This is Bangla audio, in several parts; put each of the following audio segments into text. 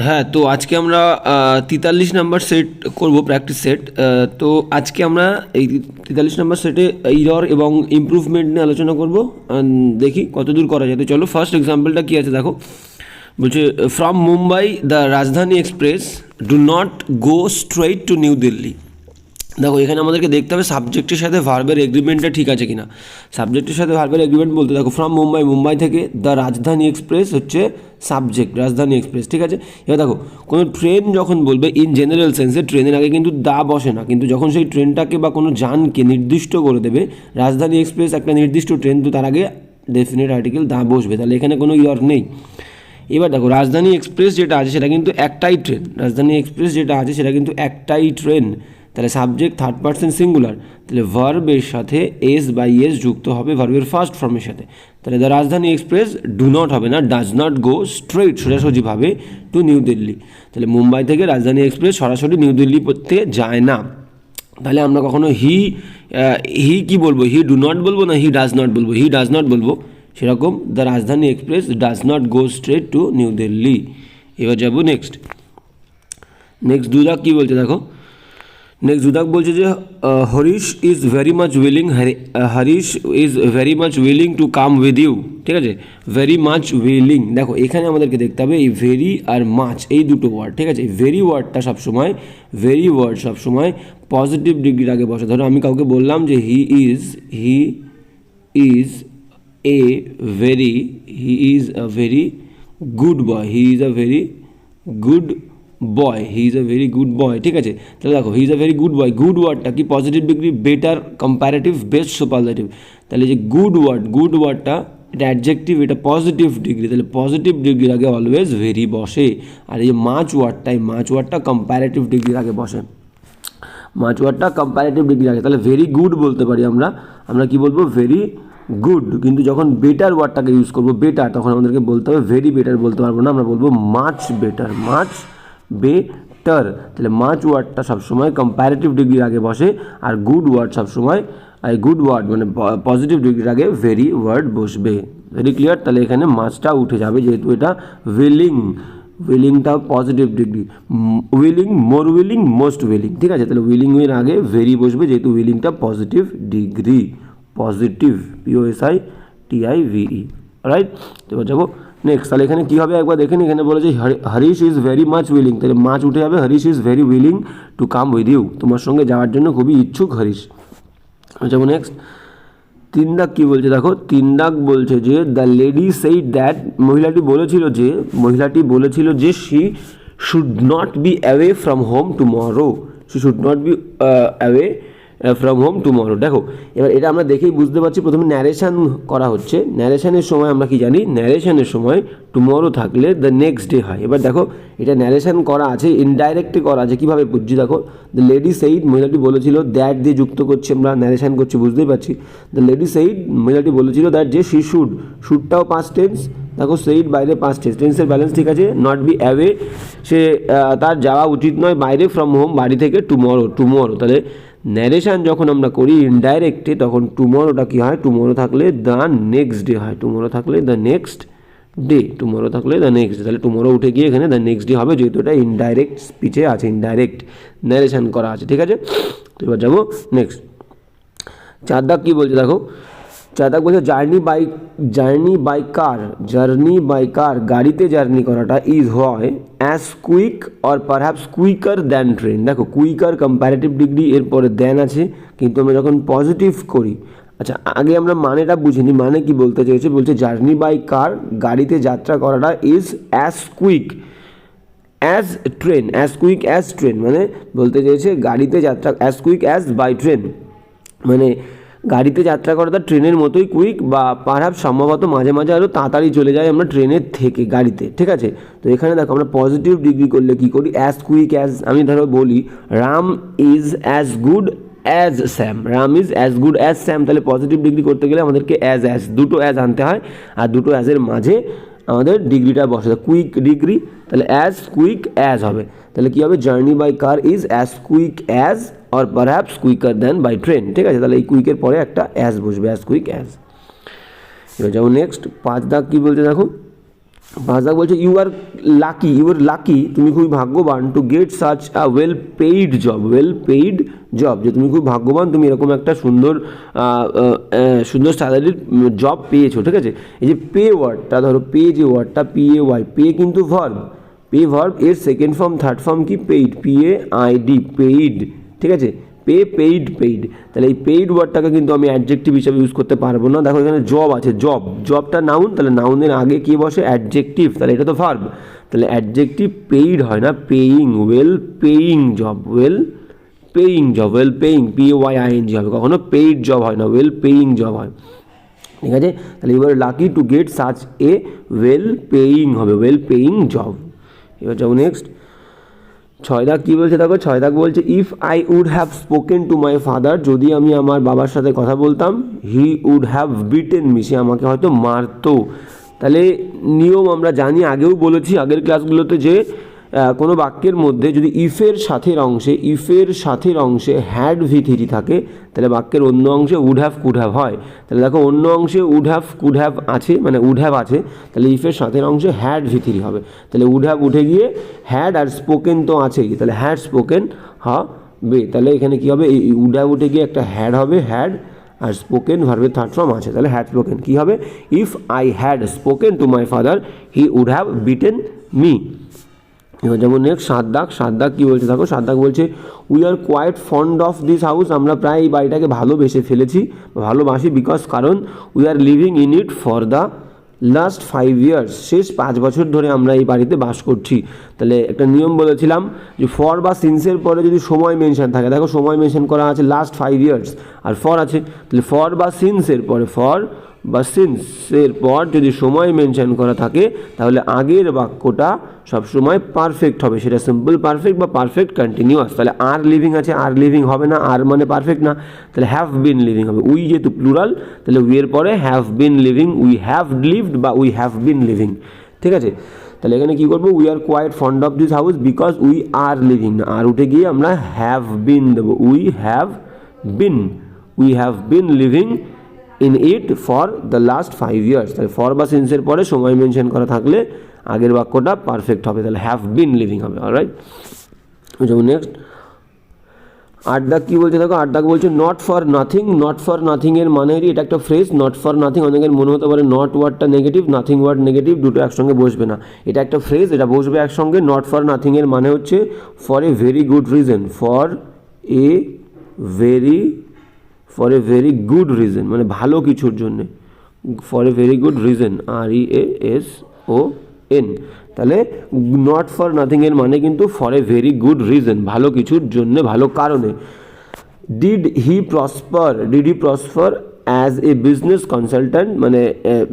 হ্যাঁ, তো আজকে আমরা 43 নাম্বার সেট করব, প্র্যাকটিস সেট। তো আজকে আমরা এই 43 নাম্বার সেটে ইরর এবং ইমপ্রুভমেন্ট নিয়ে আলোচনা করব। দেখি কতদূর করা যায়। তো চলো, ফার্স্ট এক্সাম্পলটা কী আছে দেখো। বলছে, from Mumbai the Rajdhani express do not go straight to new Delhi. দেখো, এখানে আমাদেরকে দেখতে হবে সাবজেক্টের সাথে ভার্বের এগ্রিমেন্টটা ঠিক আছে কিনা। সাবজেক্টের সাথে ভার্বের এগ্রিমেন্ট বলতে দেখো, ফ্রম মুম্বাই, মুম্বাই থেকে, দ্য রাজধানী এক্সপ্রেস হচ্ছে সাবজেক্ট, রাজধানী এক্সপ্রেস, ঠিক আছে। এবার দেখো, কোনো ট্রেন যখন বলবে ইন জেনারেল সেন্সে, ট্রেনের আগে কিন্তু দা বসে না, কিন্তু যখন সেই ট্রেনটাকে বা কোনো যানকে নির্দিষ্ট করে দেবে রাজধানী এক্সপ্রেস একটা নির্দিষ্ট ট্রেন, তো তার আগে ডেফিনেট আর্টিকেল দা বসবে, তাহলে এখানে কোনো ইয়র নেই। এবার দেখো, রাজধানী এক্সপ্রেস যেটা আছে সেটা কিন্তু একটাই ট্রেন, রাজধানী এক্সপ্রেস যেটা আছে সেটা কিন্তু একটাই ট্রেন, তাহলে সাবজেক্ট থার্ড পার্সন সিঙ্গুলার, তাহলে ভার্বের সাথে এস বাই এস যুক্ত হবে ভার্বের ফার্স্ট ফর্মের সাথে, তাহলে the Rajdhani express do not হবে না, ডাজ নট গো স্ট্রেইট সোজাসুজিভাবে টু নিউ দিল্লি, তাহলে মুম্বাই থেকে রাজধানী এক্সপ্রেস সরাসরি নিউ দিল্লি পড়তে যায় না। তাহলে আমরা কখনো হি কি বলবো, হি ডু নট বলবো না হি ডাজ নট বলবো, হি ডাজ নট বলবো। সেরকম the Rajdhani express does not go straight to new Delhi. এবার যাবো নেক্সট দুদাক কী বলছে দেখো। নেক্সট দুদাক বলছে যে Harish is very much willing, Harish is very much willing to come with you, ঠিক আছে। ভেরি মাচ উইলিং, দেখো এখানে আমাদেরকে দেখতে হবে এই ভেরি আর মাচ এই দুটো ওয়ার্ড, ঠিক আছে। ভেরি ওয়ার্ডটা সবসময়, ভেরি ওয়ার্ড সবসময় পজিটিভ ডিগ্রির আগে বসে। ধরো আমি কাউকে বললাম যে he is a very, he is a very good boy, he is a very good boy, he is a very good boy, ঠিক আছে। তাহলে দেখো, he is a very good boy, good ওয়ার্ডটা কি positive degree, better, comparative, best, superlative. তাহলে যে গুড ওয়ার্ডটা এটা অ্যাডজেক্টিভ, এটা পজিটিভ ডিগ্রি, তাহলে পজিটিভ ডিগ্রির আগে অলওয়েজ ভেরি বসে। আর এই মাচ ওয়ার্ডটা কম্প্যারেটিভ ডিগ্রির আগে বসে, মাচ ওয়ার্ডটা কম্প্যারেটিভ ডিগ্রি আগে। তাহলে ভেরি গুড বলতে পারি আমরা কি বলবো, ভেরি গুড। কিন্তু যখন বেটার ওয়ার্ডটাকে ইউজ করবো, বেটার, তখন আমাদেরকে বলতে হবে ভেরি বেটার বলতে পারবো না, আমরা বলবো মাচ বেটার, মাচ বেটার। তাহলে মাচ ওয়ার্ডটা সবসময় কম্প্যারেটিভ ডিগ্রির আগে বসে, আর গুড ওয়ার্ড সবসময়, গুড ওয়ার্ড মানে পজিটিভ ডিগ্রির আগে ভেরি ওয়ার্ড বসবে। Very clear. তাহলে এখানে মাচটা উঠে যাবে, যেহেতু এটা উইলিংটা positive degree, willing, more willing, most willing, ঠিক আছে। তাহলে উইলিং এর আগে ভেরি বসবে, যেহেতু উইলিংটা positive degree, positive, POSITIVE, right. তো এবার যাবো নেক্সট। তাহলে এখানে কী হবে একবার দেখেন, এখানে বলে যে Harish is very much willing, তাহলে মাচ উঠে যাবে, Harish is very willing to come with you, তোমার সঙ্গে যাওয়ার জন্য খুবই ইচ্ছুক হরিশ। যাবো নেক্সট। 3 দাগ কী বলছে দেখো, 3 দাগ বলছে যে দ্য লেডি সেইড দ্যাট, মহিলাটি বলেছিল যে she should not B away from home tomorrow, she should not B away from home tomorrow. দেখো, এবার এটা আমরা দেখেই বুঝতে পারছি, প্রথমে ন্যারেশন করা হচ্ছে, ন্যারেশনের সময় আমরা কি জানি, ন্যারেশনের সময় টুমরো থাকলে দ্য নেক্সট ডে হয়। এবার দেখো, এটা ন্যারেশন করা আছে, ইনডাইরেক্টলি করা আছে, কীভাবে বুঝছি দেখো। দ্য লেডি সেইড, মহিলাটি বলেছিল, দ্যাট দিয়ে যুক্ত করছি আমরা, ন্যারেশন করছি, বুঝতেই পারছি। দ্য লেডি সেইড, মহিলাটি বলেছিল দ্যাট যে শি শুডটাও পাস্ট টেন্স, দেখো সেইড বাইরে পাস্ট টেন্স, টেন্সের ব্যালেন্স ঠিক আছে। নট বি অ্যাওয়ে, সে তার যাওয়া উচিত নয় বাইরে, ফ্রম হোম বাড়ি থেকে, টুমরো, তাহলে ন্যারেশন যখন আমরা করি ইনডাইরেক্টে, তখন টুমরোটা কী হয়, টুমরো থাকলে দ্য নেক্সট ডে হয়, টুমরো থাকলে দ্য নেক্সট ডে, তাহলে টুমরো উঠে গিয়ে এখানে দ্য নেক্সট ডে হবে, যেহেতু এটা ইনডাইরেক্ট স্পিচে আছে, ইনডাইরেক্ট ন্যারেশন করা আছে, ঠিক আছে। তো এবার যাবো নেক্সট। 4 দাগ কী বলছে দেখো, 4 দাগ বলছে জার্নি বাই কার, গাড়িতে জার্নি করাটা ইজ হয় as quick or perhaps quicker than train. দেখো, কুইকার কম্প্যারেটিভ ডিগ্রি, এরপরে দ্যান আছে, কিন্তু আমরা যখন পজিটিভ করি, আচ্ছা আগে আমরা মানেটা বুঝিনি, মানে কি বলতে চেয়েছে, বলছে জার্নি বাই কার, গাড়িতে যাত্রা করাটা is as quick as train, মানে বলতে চেয়েছে গাড়িতে যাত্রা, as quick as by train, মানে গাড়িতে যাত্রা করাটা ট্রেনের মতোই কুইক, বা পারহ্যাপস সম্ভবত মাঝে মাঝে আরও তাড়াতাড়ি চলে যাই আমরা ট্রেনের থেকে গাড়িতে, ঠিক আছে। তো এখানে দেখো, আমরা পজিটিভ ডিগ্রি করলে কী করি, অ্যাজ কুইক অ্যাজ, আমি ধরো বলি Ram is as good as Sam, Ram is as good as Sam, তাহলে পজিটিভ ডিগ্রি করতে গেলে আমাদেরকে অ্যাজ দুটো অ্যাজ আনতে হয়, আর দুটো অ্যাজের মাঝে আমাদের ডিগ্রিটা বসে, কুইক ডিগ্রি, তাহলে অ্যাজ কুইক অ্যাজ হবে। তাহলে কী হবে, journey by car is as quick as or perhaps quicker than by train, ঠিক আছে। তাহলে এই কুইকের পরে একটা অ্যাজ বসবে, অ্যাজ কুইক অ্যাজ। এবার যাবো নেক্সট। 5 দাগ কী বলছে দেখো, পাঁচ দাগ বলছে ইউ আর লাকি, তুমি খুবই ভাগ্যবান two get such a well paid job, যে তুমি খুব ভাগ্যবান, তুমি এরকম একটা সুন্দর স্যালারির জব পেয়েছো, ঠিক আছে। এই যে পে ওয়ার্ডটা ধরো, পে যে ওয়ার্ডটা PAY, পে কিন্তু ভার্ব, এর সেকেন্ড ফর্ম থার্ড ফর্ম কি পেইড, PAID, পেইড, ঠিক আছে। পেইড, তাহলে এই পেইড ওয়ার্ডটাকে কিন্তু আমি অ্যাডজেক্টিভ হিসাবে ইউজ করতে পারবো না। দেখো এখানে জব আছে, জবটা নাউন, তাহলে নাউনের আগে কি বসে, অ্যাডজেক্টিভ, তাহলে এটা তো ভার্ব, তাহলে অ্যাডজেক্টিভ পেইড হয় না, paying, well paying job, PAYING হবে, কখনো পেইড জব হয় না, ওয়েল পেইং জব হয়, ঠিক আছে। তাহলে you are lucky to get such a well paying হবে, ওয়েল পেইং জব। এবার যাবো নেক্সট, ছয় দাগ কী বলছে দেখো, ছয় দাগ বলছে if I would have spoken to my father, যদি আমি আমার বাবার সাথে কথা বলতাম, he would have beaten me, সে আমাকে হয়তো মারতো। তাহলে নিয়ম আমরা জানি, আগেও বলেছি আগের ক্লাসগুলোতে, যে কোনো বাক্যের মধ্যে যদি ইফের সাথের অংশে হ্যাড V3 থাকে, তাহলে বাক্যের অন্য অংশে উড হ্যাভ কুড হ্যাভ হয়। তাহলে দেখো অন্য অংশে উড হ্যাভ কুড হ্যাভ আছে, মানে উড হ্যাভ আছে, তাহলে ইফের সাথের অংশে হ্যাড V3 হবে, তাহলে উড হ্যাভ উঠে গিয়ে হ্যাড, আর স্পোকেন তো আছেই, তাহলে হ্যাড স্পোকেন হবে। তাহলে এখানে কী হবে, এই উড হ্যাভ উঠে গিয়ে একটা হ্যাড হবে, হ্যাড, আর স্পোকেন ভার্বের থার্ড ফর্ম আছে, তাহলে হ্যাড স্পোকেন কী হবে, if I had spoken to my father he would have beaten me. এবার যেমন নেক্সট সাত দাগ কী বলছে দেখো, সাত দাগ বলছে we are quite fond of this house, আমরা প্রায় এই বাড়িটাকে ভালোবাসি, বিকজ কারণ we are living in it for the last 5 years, শেষ 5 বছর ধরে আমরা এই বাড়িতে বাস করছি। তাহলে একটা নিয়ম বলেছিলাম যে ফর বা সিন্সের পরে যদি সময় মেনশন থাকে, দেখো সময় মেনশন করা আছে লাস্ট 5 years, আর ফর আছে, তাহলে ফর বা সিন্সের পর যদি সময় মেনশন করা থাকে, তাহলে আগের বাক্যটা সবসময় পারফেক্ট হবে, সেটা সিম্পল পারফেক্ট বা পারফেক্ট কন্টিনিউয়াস। তাহলে আর লিভিং আছে, আর লিভিং হবে না, আর মানে পারফেক্ট না, তাহলে হ্যাভ বিন লিভিং হবে। উই যেহেতু প্লুরাল, তাহলে উই এর পরে have been living, we have lived বা উই হ্যাভ বিন লিভিং, ঠিক আছে। তাহলে এখানে কী করবো, we are quite fond of this house because we are living, না আর উঠে গিয়ে আমরা হ্যাভ বিন দেবো, we have been living in it for the last 5 years। তাহলে ফর বা সিন্সের পরে সময় মেনশন করা থাকলে আগের বাক্যটা পারফেক্ট হবে, তাহলে হ্যাভ বিন লিভিং হবে, অলরাইট। যেমন নেক্সট আট দাগ কী বলছে দেখো, আট দাগ বলছে নট ফর নাথিং এর মানে এটা একটা ফ্রেজ, নট ফর নাথিং, অনেকের মনে হতে পারে নট ওয়ার্ডটা নেগেটিভ, নাথিং ওয়ার্ড নেগেটিভ, দুটো একসঙ্গে বসবে না, এটা একটা ফ্রেজ, এটা বসবে একসঙ্গে। নট ফর নাথিং এর মানে হচ্ছে for a very good reason, for a very good reason মানে ভালো কিছুর জন্যে, for a very good reason, REASON। তাহলে নট ফর নাথিং এর মানে কিন্তু for a very good reason, ভালো কিছুর জন্য, ভালো কারণে। Did he prosper as a business consultant, মানে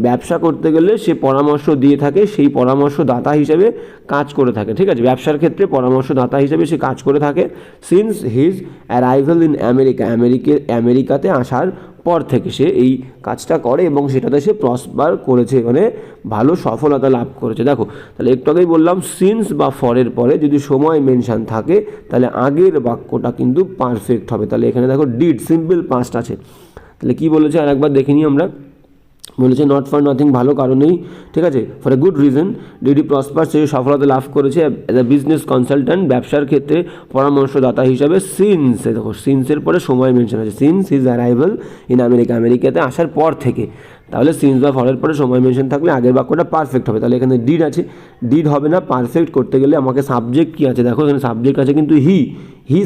ব্যবসা করতে গেলে সে পরামর্শ দিয়ে থাকে, সেই পরামর্শদাতা হিসেবে কাজ করে থাকে, ঠিক আছে, ব্যবসার ক্ষেত্রে পরামর্শদাতা হিসেবে সে কাজ করে থাকে। সিন্স হিজ অ্যারাইভাল ইন আমেরিকাতে আসার পর থেকে সে এই কাজটা করে এবং সেটাতে সে প্রসপার করেছে, মানে ভালো সফলতা লাভ করেছে। দেখো তাহলে একটু আগেই বললাম, সিন্স বা ফরের পরে যদি সময় মেনশন থাকে, তাহলে আগের বাক্যটা কিন্তু পারফেক্ট হবে। তাহলে এখানে দেখো ডিড সিম্পল পাস্ট আছে, তাহলে কী বলেছে আর একবার দেখে নিই আমরা। বলেছে নট ফর নাথিং ভালো কারণেই, ঠিক আছে, for a good reason did he prosper, সে সফলতা লাভ করেছে অ্যাজ এ বিজনেস কনসালট্যান্ট, ব্যবসার ক্ষেত্রে পরামর্শদাতা হিসাবে। সিন্স, দেখো সিন্সের পরে সময় মেনশন আছে, সিন্স হিজ অ্যারাইভাল ইন আমেরিকাতে আসার পর থেকে, তাহলে সিন্স বা ফরের পরে সময় মেনশন থাকলে আগের বাক্যটা পারফেক্ট হবে। তাহলে এখানে ডিড আছে, ডিড হবে না, পারফেক্ট করতে গেলে আমাকে সাবজেক্ট কী আছে, দেখো এখানে সাবজেক্ট আছে কিন্তু হি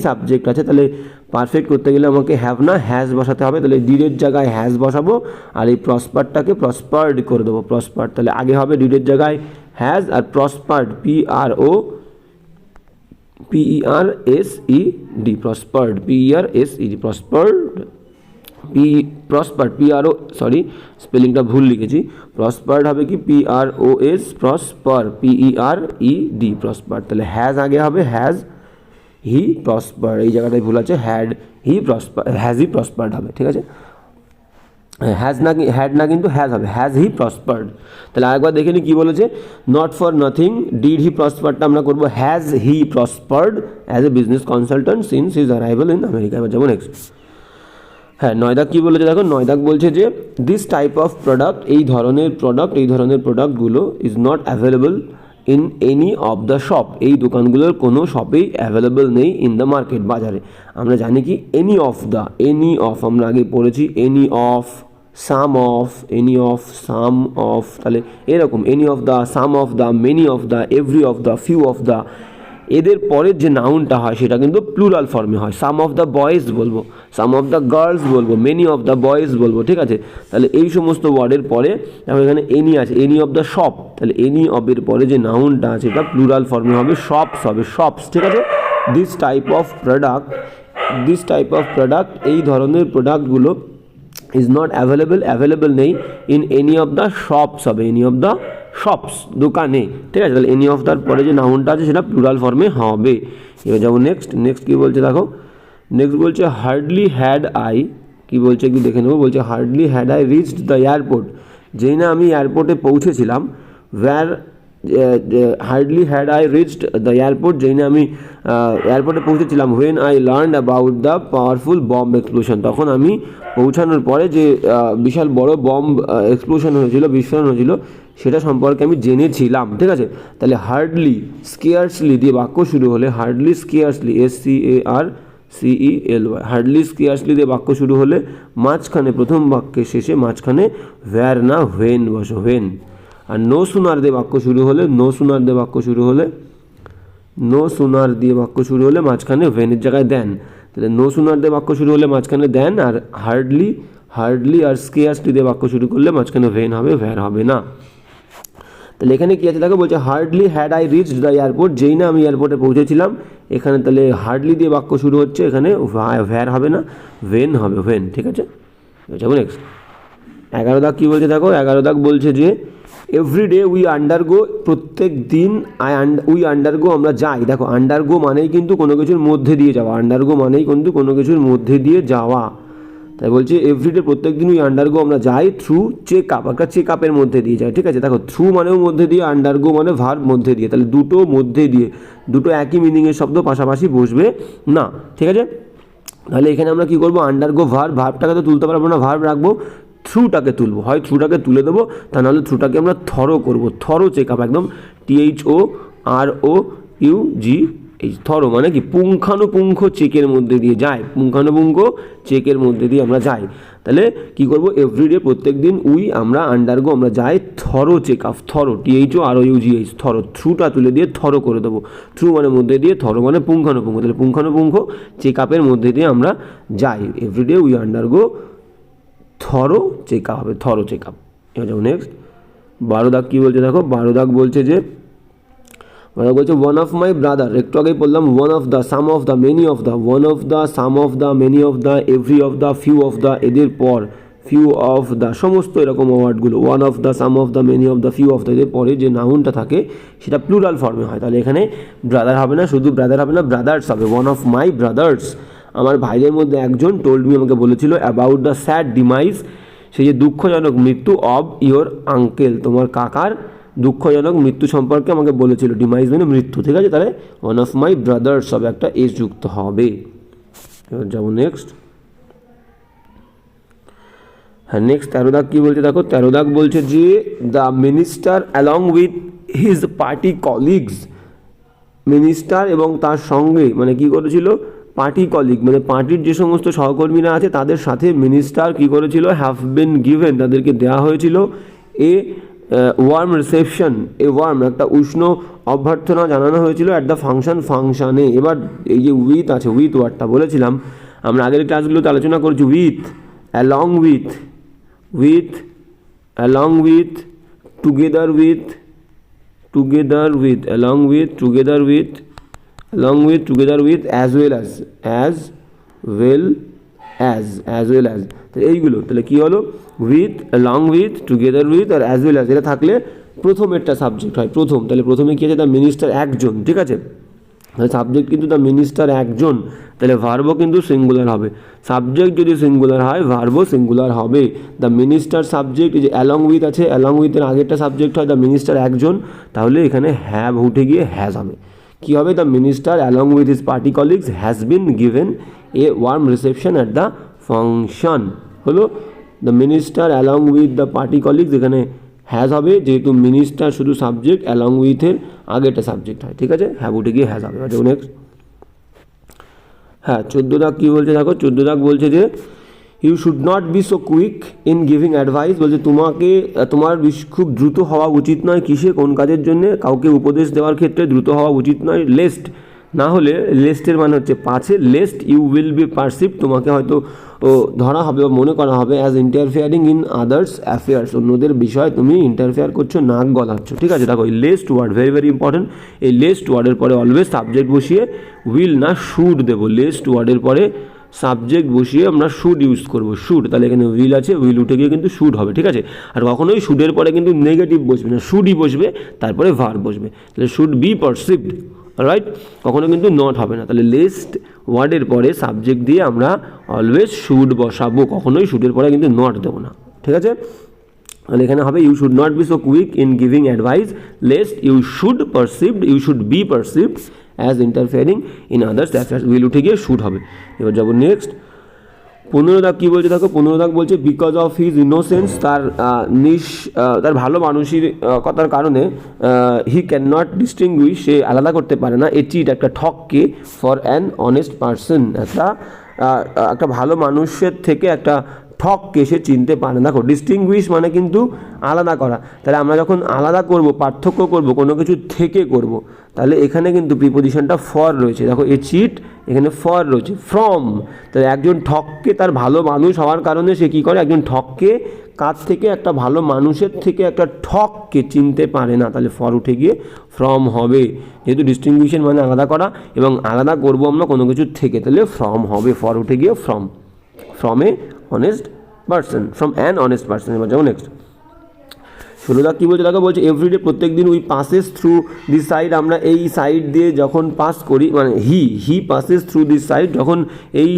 সাবজেক্ট আছে, তাহলে পারফেক্ট করতে গেলে আমাকে হ্যাভ না হ্যাজ বসাতে হবে, তাহলে ডিডের জায়গায় হ্যাজ বসাবো, আর এই প্রসপারটাকে প্রসপার্ড করে দেবো, প্রসপার্ড, তাহলে আগে হবে ডিডের জায়গায় হ্যাজ, আর prospered PERSED, prospered PERSED, prospered স্পেলিংটা ভুল লিখেছি, প্রসপার্ড হবে কি PROS, প্রসপার PERED, প্রসপার্ড। তাহলে হ্যাজ আগে হবে, হ্যাজ হি প্রসপার্ড, এই জায়গাটায় ভুল আছে, হ্যাজ হি প্রসপার্ড হবে, ঠিক আছে, হ্যাজ না, হ্যাড না কিন্তু হ্যাজ হবে, হ্যাজ হি প্রসপার্ড। তাহলে আরেকবার দেখে নিই কী বলেছে, not for nothing did he প্রসপারটা আমরা করবো has he prospered as a business consultant since his arrival in America. এবার যেমন নেক্সট হ্যাঁ, 9 দাগ কী বলেছে দেখো, 9 দাগ বলছে যে দিস টাইপ অফ প্রোডাক্ট, এই ধরনের প্রোডাক্টগুলো is not available in any of the shop, এই দোকানগুলোর কোনো শপেই অ্যাভেলেবল নেই ইন দ্য মার্কেট, বাজারে। আমরা জানি কি এনি অফ আমরা আগে পড়েছি, এনি অফ, সাম অফ, তাহলে এরকম any of the, some of the, many of the, every of the, few of the, এদের পরের যে নাউনটা হয় সেটা কিন্তু প্লুরাল ফর্মে হয়। সাম অফ দ্য বয়েজ বলবো, সাম অফ দ্য গার্লস বলবো, মেনি অফ দ্য বয়েজ বলবো, ঠিক আছে। তাহলে এই সমস্ত ওয়ার্ডের পরে তারপরে এখানে এনি আছে, এনি অফ দ্য শপ, তাহলে এনি অফের পরে যে নাউনটা আছে এটা প্লুরাল ফর্মে হবে, শপস হবে, শপস, ঠিক আছে। দিস টাইপ অফ প্রোডাক্ট, এই ধরনের প্রোডাক্টগুলো ইজ নট অ্যাভেলেবল নেই in any of the shops হবে, এনি অফ দ্য শপস, দোকানে, ঠিক আছে। তাহলে এনি অফ দ্যার পরে যে নাউনটা আছে সেটা প্লুরাল ফর্মে হবে। এবার যাবো নেক্সট কী বলছে দেখো, নেক্সট বলছে হার্ডলি হ্যাড আই, কী বলছে একটু দেখে নেবো, বলছে hardly had I reached the airport, যেই না আমি এয়ারপোর্টে পৌঁছেছিলাম, hardly had I reached the airport, যেই না আমি এয়ারপোর্টে পৌঁছেছিলাম, when I learned about the powerful bomb explosion, তখন আমি পৌঁছানোর পরে যে বিশাল বড় বম্ব এক্সপ্লোশন হয়েছিল, বিস্ফোরণ হয়েছিল, সেটা সম্পর্কে আমি জেনেছিলাম, ঠিক আছে। তাহলে হার্ডলি স্কেয়ার্সলি দিয়ে বাক্য শুরু হলে, hardly scarcely, SCARCELY, hardly scarcely দিয়ে বাক্য শুরু হলে মাঝখানে, প্রথম বাক্যের শেষে মাঝখানে ভ্যার না হোয়েন বসো, হোয়েন। আর নো সুনার দিয়ে বাক্য শুরু হলে, নো সুনার দিয়ে বাক্য শুরু হলে মাঝখানে ভেনের জায়গায় দেন, তাহলে নো সুনার দিয়ে বাক্য শুরু হলে মাঝখানে দেন, আর হার্ডলি আর স্কেয়ার্সলি দিয়ে বাক্য শুরু করলে মাঝখানে ভেন হবে, ভ্যার হবে না। তাহলে এখানে কী আছে দেখো, বলছে hardly had I reached the airport, যেই না আমি এয়ারপোর্টে পৌঁছেছিলাম, এখানে তাহলে হার্ডলি দিয়ে বাক্য শুরু হচ্ছে, এখানে ভ্যার হবে না, ভেন হবে, ভেন, ঠিক আছে। যাবো নেক্সট 11 দাগ কী বলছে দেখো, 11 দাগ বলছে যে এভরিডে উই আন্ডারগো, প্রত্যেক দিন উই আন্ডারগো আমরা যাই। দেখো আন্ডারগো মানেই কিন্তু কোনো কিছুর মধ্যে দিয়ে যাওয়া, তাই বলছে এভরিডে প্রত্যেক দিন উই আন্ডারগো আমরা যাই থ্রু চেক আপ, একটা চেক আপের মধ্যে দিয়ে যাই, ঠিক আছে। দেখো থ্রু মানেও মধ্যে দিয়ে, আন্ডারগো মানে ভার্ব মধ্যে দিয়ে, তাহলে দুটো মধ্যে দিয়ে, দুটো একই মিনিংয়ের শব্দ পাশাপাশি বসবে না, ঠিক আছে। তাহলে এখানে আমরা কী করবো, আন্ডারগো ভার্বটাকে তো তুলতে পারবো না, ভার্ব রাখবো, থ্রুটাকে তুলবো, হয় থ্রুটাকে তুলে দেবো, তা নাহলে থ্রুটাকে আমরা থরো করবো, থরো চেক আপ, একদম THOROUGH, থরো মানে কি পুঙ্খানুপুঙ্খ চেকের মধ্যে দিয়ে যায়, আমরা যাই। তাহলে কি করব, এভরিডে প্রত্যেক দিন আমরা আন্ডারগো আমরা যাই thorough check up, thorough THOROUGH, thorough, থ্রুটা তুলে দিয়ে থরো করে দেবো, থ্রু মানে মধ্যে দিয়ে, থরো মানে পুঙ্খানুপুঙ্খ, তাহলে পুঙ্খানুপুঙ্খ চেক আপের মধ্যে দিয়ে আমরা যাই, everyday we undergo thorough check up হবে, থরো চেক আপ। এবার যাবো নেক্সট 12 দাগ কী বলছে দেখো, 12 দাগ বলছে যে ওয়ান অফ মাই ব্রাদার, একটু আগেই বললাম one of the, some of the, many of the, one of the, some of the, many of the, every of the, few of the, এদের পর ফিউ অফ দ্য, সমস্ত এরকম ওয়ার্ডগুলো one of the, some of the, many of the, few of the, এদের পরে যে নাউনটা থাকে সেটা প্লুরাল ফর্মে হয়। তাহলে এখানে ব্রাদার হবে না, শুধু ব্রাদার হবে না, ব্রাদার্স হবে, ওয়ান অফ মাই ব্রাদার্স, আমার ভাইদের মধ্যে একজন টোল্ড মি, আমাকে বলেছিল অ্যাবাউট দ্য স্যাড ডিমাইজ, সেই যে দুঃখজনক মৃত্যু, অব ইয়োর আঙ্কেল, তোমার কাকার দুঃখজনক মৃত্যু সম্পর্কে আমাকে বলেছিল, ডিমাইজ মানে মৃত্যু, ঠিক আছে। তাহলে ওয়ান অফ মাই ব্রাদার্স হবে, একটা এস যুক্ত হবে। এবার যাবো নেক্সট, হ্যাঁ নেক্সট 13 দাগ কী বলছে দেখো, 13 দাগ বলছে যে the minister along with his party colleagues, minister এবং তার সঙ্গে মানে কি করেছিল, পার্টি কলিগ মানে পার্টির যে সমস্ত সহকর্মীরা আছে তাদের সাথে মিনিস্টার কি করেছিল, হ্যাভ বিন গিভেন, তাদেরকে দেওয়া হয়েছিল এ ওয়ার্ম রিসেপশন, একটা উষ্ণ অভ্যর্থনা জানানো হয়েছিল অ্যাট দ্য ফাংশানে। এবার এই যে উইথ আছে, উইথ ওয়ার্ডটা বলেছিলাম আমরা আগের ক্লাসগুলোতে আলোচনা করেছি, with, along with, together with, as well as, তো এইগুলো তাহলে কী হলো, with, along with, together with আর অ্যাজ ওয়েল অ্যাজ, এটা থাকলে প্রথমেরটা সাবজেক্ট হয়, প্রথম, তাহলে প্রথমে কী আছে, দ্য মিনিস্টার একজন, ঠিক আছে। তাহলে সাবজেক্ট কিন্তু দ্য মিনিস্টার একজন, তাহলে ভার্বও কিন্তু সিঙ্গুলার হবে, সাবজেক্ট যদি সিঙ্গুলার হয় ভার্বও সিঙ্গুলার হবে। দ্য মিনিস্টার সাবজেক্ট, এই যে অ্যালং উইথ আছে, অ্যালং উইথের আগেরটা সাবজেক্ট হয় দ্য মিনিস্টার একজন, তাহলে এখানে হ্যাভ উঠে গিয়ে হ্যাজ হবে, কী হবে, the minister along with his party colleagues has been given a warm reception at the function হলো the minister along with the party colleagues, এখানে হ্যাজ হবে যেহেতু মিনিস্টার শুধু সাবজেক্ট, অ্যালং উইথের আগেটা সাবজেক্ট হয়, ঠিক আছে, হ্যাভ উঠে গিয়ে হ্যাজ হবে। নেক্সট, হ্যাঁ 14 দাগ কী বলছে দেখো, 14 দাগ বলছে যে you should not be so quick in giving advice, বলছে তোমার খুব দ্রুত হওয়া উচিত নয়, কিসে কোন কাজের জন্য, কাউকে উপদেশ দেওয়ার ক্ষেত্রে দ্রুত হওয়া উচিত নয়। লেস্ট না হলে, লেস্টের মানে হচ্ছে পাছে, lest you will be perceive, তোমাকে হয়তো ধরা হবে বা মনে করা হবে as interfering in others affairs, অন্যদের বিষয়ে তুমি ইন্টারফেয়ার করছো, নাক গলাচ্ছ, ঠিক আছে। দেখো এই lest word very very important, এই লেস্ট ওয়ার্ডের পরে অলওয়েজ সাবজেক্ট বসিয়ে উইল না শুড দেবো, লেস্ট ওয়ার্ডের পরে সাবজেক্ট বসিয়ে আমরা শুড ইউজ করবো, শুড, তাহলে এখানে উইল আছে, উইল উঠে গিয়ে কিন্তু শুড হবে, ঠিক আছে। আর কখনোই শুডের পরে কিন্তু নেগেটিভ বসবে না, শুডই বসবে, তারপরে ভার্ব বসবে, তাহলে শুড বি পারসিভড, রাইট, কখনো কিন্তু নট হবে না। তাহলে লিস্ট ওয়ার্ডের পরে সাবজেক্ট দিয়ে আমরা অলওয়েজ শুড বসাবো, কখনোই শুডের পরে কিন্তু নট দেবো না, ঠিক আছে। তাহলে এখানে হবে you should not be so quick in giving advice, lest you should perceived, you should be perceived as interfering in others affairs, will উঠে গিয়ে শুড হবে। এবার যাবো নেক্সট, 15 দাগ কী বলছে দেখো, 15 দাগ বলছে বিকজ অফ হিজ ইনোসেন্স, তার ভালো মানসিকতার কারণে হি ক্যান নট ডিস্টিংগুইশ, সে আলাদা করতে পারে না, এ চিট একটা ঠককে, ফর অ্যান অনেস্ট পারসন, একটা ভালো মানুষের থেকে একটা ঠককে সে চিনতে পারে না। দেখো ডিস্টিংগুইশ মানে কিন্তু আলাদা করা, তাহলে আমরা যখন আলাদা করব, পার্থক্য করব, কোনো কিছু থেকে করব, তাহলে এখানে কিন্তু প্রিপোজিশনটা ফর রয়েছে, দেখো এ চিট এখানে ফর রয়েছে, ফ্রম, তাহলে একজন ঠককে, তার ভালো মানুষ হওয়ার কারণে সে কী করে, একজন ঠককে কাছ থেকে, একটা ভালো মানুষের থেকে একটা ঠককে চিনতে পারে না, তাহলে ফর উঠে গিয়ে ফ্রম হবে, যেহেতু ডিস্টিংগুইশন মানে আলাদা করা এবং আলাদা করব আমরা কোনো কিছু থেকে, তাহলে ফ্রম হবে, ফর উঠে গিয়ে from a honest person, from an honest person. এবার যাবো নেক্সট, 16 দাগ কী বলছে দেখো, বলছে এভরিডে, প্রত্যেক দিন we passes through this side, আমরা এই সাইড দিয়ে যখন পাস করি, মানে he passes through this side, যখন এই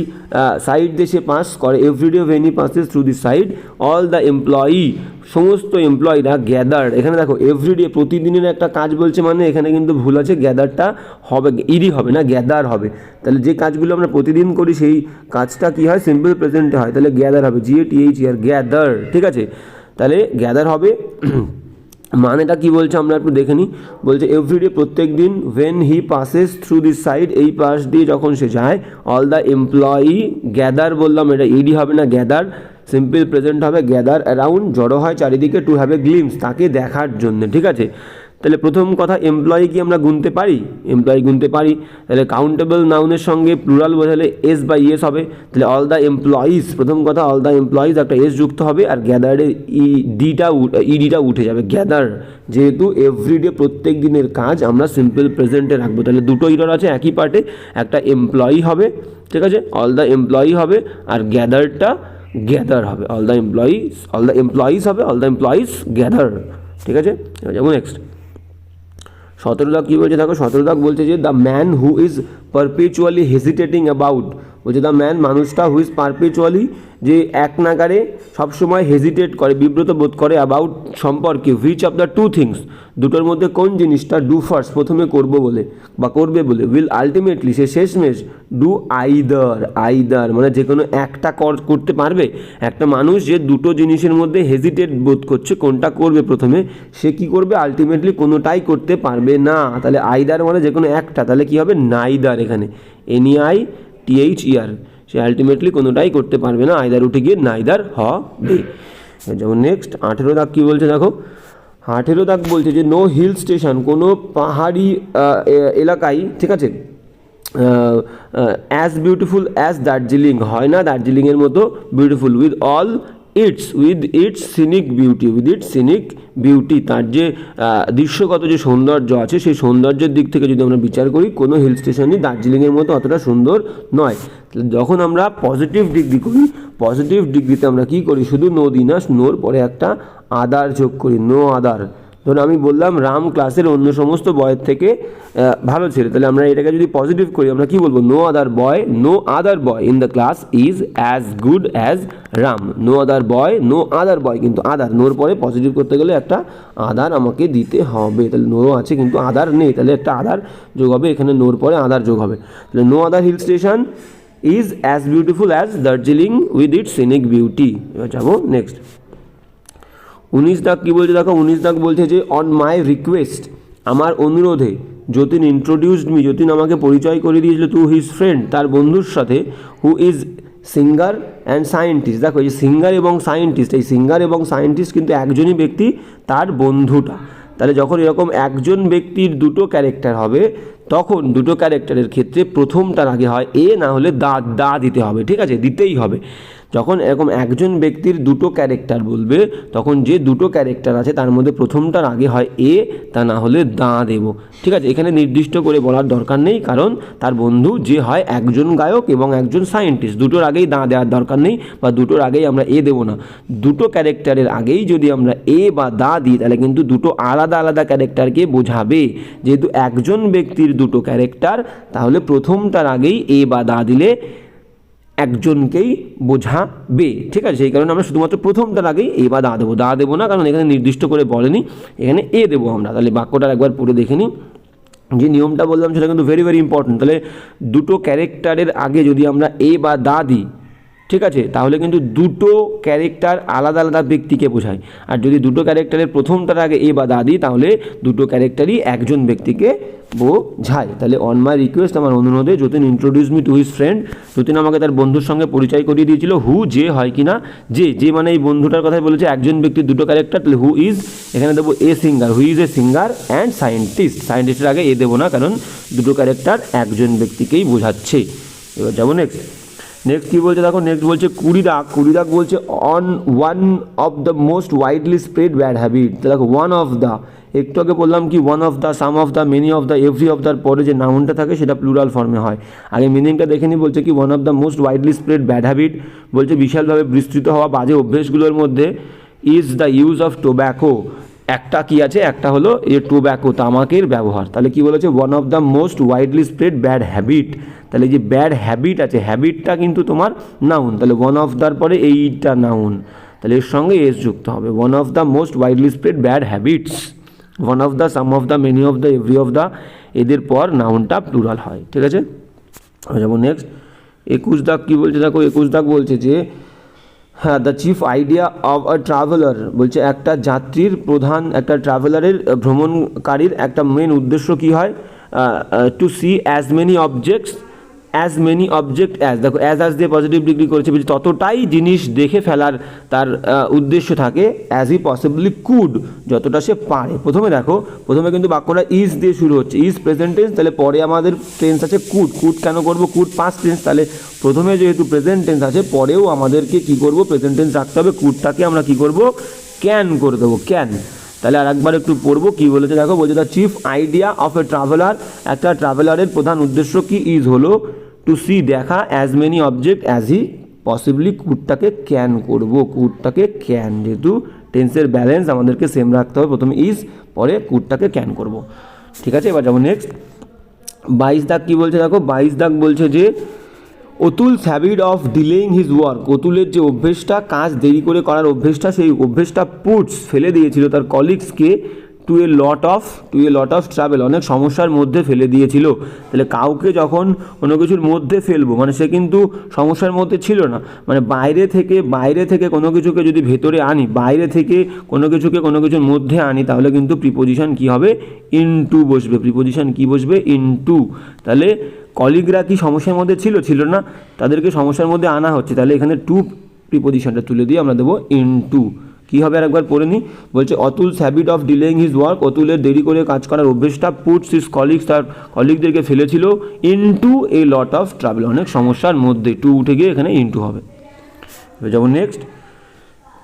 সাইড দিয়ে সে পাস করে, everyday when he passes through this side, all the employee, সমস্ত এমপ্লয়িরা, গ্যাদার, এখানে দেখো এভরিডে প্রতিদিনের একটা কাজ বলছে, মানে এখানে কিন্তু ভুল আছে, গ্যাদারটা হবে, ইডি হবে না, গ্যাদার হবে, তাহলে যে কাজগুলো আমরা প্রতিদিন করি সেই কাজটা কী হয়, সিম্পল প্রেজেন্টে হয়, তাহলে গ্যাদার হবে, GATHER, গ্যাদার, ঠিক আছে, তাহলে গ্যাদার হবে। মানেটা কি বলছে আমরা একটু দেখে নিই, বলছে এভরিডে প্রত্যেক দিন, when he passes through this side, এই পাশ দিয়ে যখন সে যায়, অল দ্য এমপ্লয়ি, গ্যাদার বললাম, এটা ইডি হবে না, গ্যাদার, সিম্পল প্রেজেন্ট হবে, গ্যাদার অ্যারাউন্ড, জড়ো হয় চারিদিকে, টু হ্যাভ এ গ্লিমস, তাকে দেখার জন্য, ঠিক আছে। তাহলে প্রথম কথা, এমপ্লয়ি কি আমরা গুনতে পারি, এমপ্লয়ি গুনতে পারি, তাহলে কাউন্টেবল নাউনের সঙ্গে প্লুরাল বোঝালে এস বা ইয়েস হবে, তাহলে অল দ্য এমপ্লয়িজ, প্রথম কথা অল দ্য এমপ্লয়িজ একটা এস যুক্ত হবে, আর গ্যাদারের ইডিটা উঠে যাবে, গ্যাদার, যেহেতু এভরিডে প্রত্যেক দিনের কাজ আমরা সিম্পল প্রেজেন্টে রাখবো, তাহলে দুটো ইরর আছে একই পার্টে, একটা এমপ্লয়ি হবে, ঠিক আছে, অল দ্য এমপ্লয়ি হবে, আর গ্যাদারটা গ্যাদার হবে, অল দ্য এমপ্লয়িজ হবে, অল দ্য এমপ্লয়িজ গ্যাদার, ঠিক আছে। যাবো নেক্সট, 17 দাগ কী বলছে দেখো, 17 দাগ বলছে যে the man who is perpetually hesitating about, বলছে দ্য ম্যান, মানুষটা, হু ইজ পারপিচুয়ালি, যে এক নাগারে সবসময় হেজিটেট করে, বিব্রত বোধ করে, অ্যাবাউট সম্পর্কে, which of the two things, দুটোর মধ্যে কোন জিনিসটা, ডু ফার্স্ট প্রথমে করবো বলে বা করবে বলে, উইল আলটিমেটলি, সে শেষমেশ, ডু আইদার মানে যে কোনো একটা করতে পারবে, একটা মানুষ যে দুটো জিনিসের মধ্যে হেজিটেট বোধ করছে কোনটা করবে প্রথমে, সে কি করবে, আলটিমেটলি কোনোটাই করতে পারবে না, তাহলে আইদার মানে যে কোনো একটা, তাহলে কি হবে, নাইদার, এখানে NEITHER, সে আলটিমেটলি কোনোটাই করতে পারবে না, আইদার উঠে গিয়ে নাইদার হবে। যেমন নেক্সট 18 দাগ কী বলছে দেখো, 18 দাগ বলছে যে নো হিল স্টেশন, কোনো পাহাড়ি এলাকায়, ঠিক আছে, অ্যাজ বিউটিফুল অ্যাজ দার্জিলিং, হয় না দার্জিলিংয়ের মতো beautiful, with its scenic beauty, তার যে দৃশ্যগত যে সৌন্দর্য আছে, সেই সৌন্দর্যের দিক থেকে যদি আমরা বিচার করি, কোনো হিল স্টেশনই দার্জিলিংয়ের মতো অতটা সুন্দর নয়। যখন আমরা পজিটিভ ডিগ্রি করি, পজিটিভ ডিগ্রিতে আমরা কী করি, শুধু নো দিই না, নোর পরে একটা আদার যোগ করি, নো আদার, ধরুন আমি বললাম রাম ক্লাসের অন্য সমস্ত বয়ের থেকে ভালো ছিল, তাহলে আমরা এটাকে যদি পজিটিভ করি আমরা কি বলবো, no other boy in the class is as good as Ram, no other boy, কিন্তু আদার, নোর পরে পজিটিভ করতে গেলে একটা আদার আমাকে দিতে হবে, তাহলে নো আছে কিন্তু আদার নেই, তাহলে একটা আদার যোগ হবে, এখানে নোর পরে আদার যোগ হবে, তাহলে no other hill station is as beautiful as Darjeeling with its scenic beauty. এবার যাবো নেক্সট 19 দাগ কী বলছে দেখো, 19 দাগ বলছে যে অন মাই রিকোয়েস্ট, আমার অনুরোধে যতীন ইন্ট্রোডিউসড মি, যতীন আমাকে পরিচয় করে দিয়েছিল টু হিজ ফ্রেন্ড, তার বন্ধুর সাথে, who is singer and scientist. দেখো এই সিঙ্গার এবং সায়েন্টিস্ট, এই সিঙ্গার এবং সায়েন্টিস্ট কিন্তু একজনই ব্যক্তি, তার বন্ধুটা। তাহলে যখন এরকম একজন ব্যক্তির দুটো ক্যারেক্টার হবে তখন দুটো ক্যারেক্টারের ক্ষেত্রে প্রথমটার আগে হয় এ, না হলে দা দিতে হবে, ঠিক আছে, দিতেই হবে। যখন এরকম একজন ব্যক্তির দুটো ক্যারেক্টার বলবে তখন যে দুটো ক্যারেক্টার আছে তার মধ্যে প্রথমটার আগে হয় এ, তা না হলে দা দেব, ঠিক আছে। এখানে নির্দিষ্ট করে বলার দরকার নেই, কারণ তার বন্ধু যে হয় একজন গায়ক এবং একজন সায়েন্টিস্ট, দুটোর আগেই দা দেওয়ার দরকার নেই, বা দুটোর আগেই আমরা এ দেবো না। দুটো ক্যারেক্টারের আগেই যদি আমরা এ বা দা দিই তাহলে কিন্তু দুটো আলাদা আলাদা ক্যারেক্টারকে বোঝাবে। যেহেতু একজন ব্যক্তির দুটো ক্যারেক্টার, তাহলে প্রথমটার আগেই এ বা দা দিলে একজনকেই বোঝাবে, ঠিক আছে। সেই কারণে আমরা শুধুমাত্র প্রথমটার আগেই এ বা দা দেবো না, কারণ এখানে নির্দিষ্ট করে বলেনি, এখানে এ দেবো আমরা। তাহলে বাক্যটা একবার পড়ে দেখে নিই। যে নিয়মটা বললাম সেটা কিন্তু ভেরি ভেরি ইম্পর্টেন্ট। তাহলে দুটো ক্যারেক্টারের আগে যদি আমরা এ বা দা দিই, ঠিক আছে, তাহলে কিন্তু দুটো ক্যারেক্টার আলাদা আলাদা ব্যক্তিকে বোঝায়। আর যদি দুটো ক্যারেক্টারের প্রথমটার আগে এ বা দা দিই তাহলে দুটো ক্যারেক্টারই একজন ব্যক্তিকে বোঝায়। তাহলে অন মাই রিকোয়েস্ট, আমার অনুরোধে Jatin introduce me to his friend, Jatin আমাকে তার বন্ধুর সঙ্গে পরিচয় করিয়ে দিয়েছিল। হু যে হয় কি না, যে মানে এই বন্ধুটার কথাই বলেছে, একজন ব্যক্তির দুটো ক্যারেক্টার, তাহলে হু ইজ, এখানে দেবো a singer, who is a singer and scientist, সায়েন্টিস্টের আগে এ দেবো না, কারণ দুটো ক্যারেক্টার একজন ব্যক্তিকেই বোঝাচ্ছে। এবার যাবো নেক্সট কী বলছে দেখো, নেক্সট বলছে 20 দাগ বলছে on one of the most widely spread bad habit. দেখো ওয়ান অফ দ্য, একটু আগে বললাম কি one of the, some of the, many of the, every of দ্যার পরে যে নাউনটা থাকে সেটা প্লুরাল ফর্মে হয়। আগে মিনিংটা দেখে নিই। বলছে কি one of the most widely spread bad habit, বলছে বিশালভাবে বিস্তৃত হওয়া বাজে অভ্যেসগুলোর মধ্যে is the use of tobacco, একটা কি আছে, একটা হলো এই টোব্যাকো, তামাকের ব্যবহার। তাহলে কি বলেছে one of the most widely spread bad habit, তাহলে যে ব্যাড হ্যাবিট আছে, হ্যাবিটটা কিন্তু তোমার নাউন, তাহলে ওয়ান অফ দ্যার পরে এইটা নাউন, তাহলে এর সঙ্গে এস যুক্ত হবে। One of the most widely spread bad habits, one of the, some of the, many of the, every of the, এদের পর নাউনটা প্লুরাল হয়, ঠিক আছে। যেমন নেক্সট 21 দাগ কী বলছে দেখো, 21 দাগ বলছে যে হ্যাঁ the chief idea of a traveller, বলছে একটা যাত্রীর প্রধান, একটা ট্রাভেলারের ভ্রমণকারীর একটা মেন উদ্দেশ্য কী হয়, to see as many objects as, দেখো অ্যাজ দিয়ে পজিটিভ ডিগ্রি করেছে, বলছে ততটাই জিনিস দেখে ফেলার তার উদ্দেশ্য থাকে, অ্যাজ ই পসিবলি কুড, যতটা সে পারে। প্রথমে কিন্তু বাক্যটা ইজ দিয়ে শুরু হচ্ছে, ইজ প্রেজেন্ট টেন্স, তাহলে পরে আমাদের টেন্স আছে কুড কেন করবো, কুড পাস্ট টেন্স, তাহলে প্রথমে যেহেতু প্রেজেন্ট টেন্স আছে পরেও আমাদেরকে কী করবো, প্রেজেন্ট টেন্স রাখতে হবে, কুডটাকে আমরা কী করবো, ক্যান করে দেবো, ক্যান। তাহলে আর একবার একটু পড়বো কী বলেছে দেখো, বলছে the chief idea of a traveller, একটা ট্রাভেলারের প্রধান উদ্দেশ্য কি, ইজ হলো টু সি দেখা, as many object as he possibly, কুডটাকে ক্যান করবো, কুডটাকে ক্যান, যেহেতু টেন্সের ব্যালেন্স আমাদেরকে সেম রাখতে হবে, প্রথমে ইজ পরে কুডটাকে ক্যান করবো, ঠিক আছে। এবার যাবো নেক্সট 22 দাগ কী বলছে দেখো, 22 দাগ বলছে যে Atul habit of delaying his work, অতুলের যে অভ্যেসটা, কাজ দেরি করে করার অভ্যেসটা, সেই অভ্যেসটা পুটস ফেলে দিয়েছিল তার কলিগসকে to a lot of travel, অনেক সমস্যার মধ্যে ফেলে দিয়েছিল। তাহলে কাউকে যখন কোনো কিছুর মধ্যে ফেলবো, মানে সে কিন্তু সমস্যার মধ্যে ছিল না, মানে বাইরে থেকে কোনো কিছুকে যদি ভেতরে আনি, বাইরে থেকে কোনো কিছুর মধ্যে আনি, তাহলে কিন্তু প্রিপোজিশন কি হবে, ইনটু বসবে, প্রিপোজিশন কি বসবে, ইনটু। তাহলে কলিগরা কি সমস্যার মধ্যে ছিল না, তাদেরকে সমস্যার মধ্যে আনা হচ্ছে, তাহলে এখানে টু প্রিপোজিশনটা তুলে দিয়ে আমরা দেবো ইনটু। কী হবে আর একবার পড়ে নিই। বলছে Atul's habit of delaying his work, অতুলের দেরি করে কাজ করার অভ্যেসটা পুটস হিজ কলিগস, তার কলিগদেরকে ফেলেছিল into a lot of travel, অনেক সমস্যার মধ্যে, টু উঠে গিয়ে এখানে ইনটু হবে। যেমন নেক্সট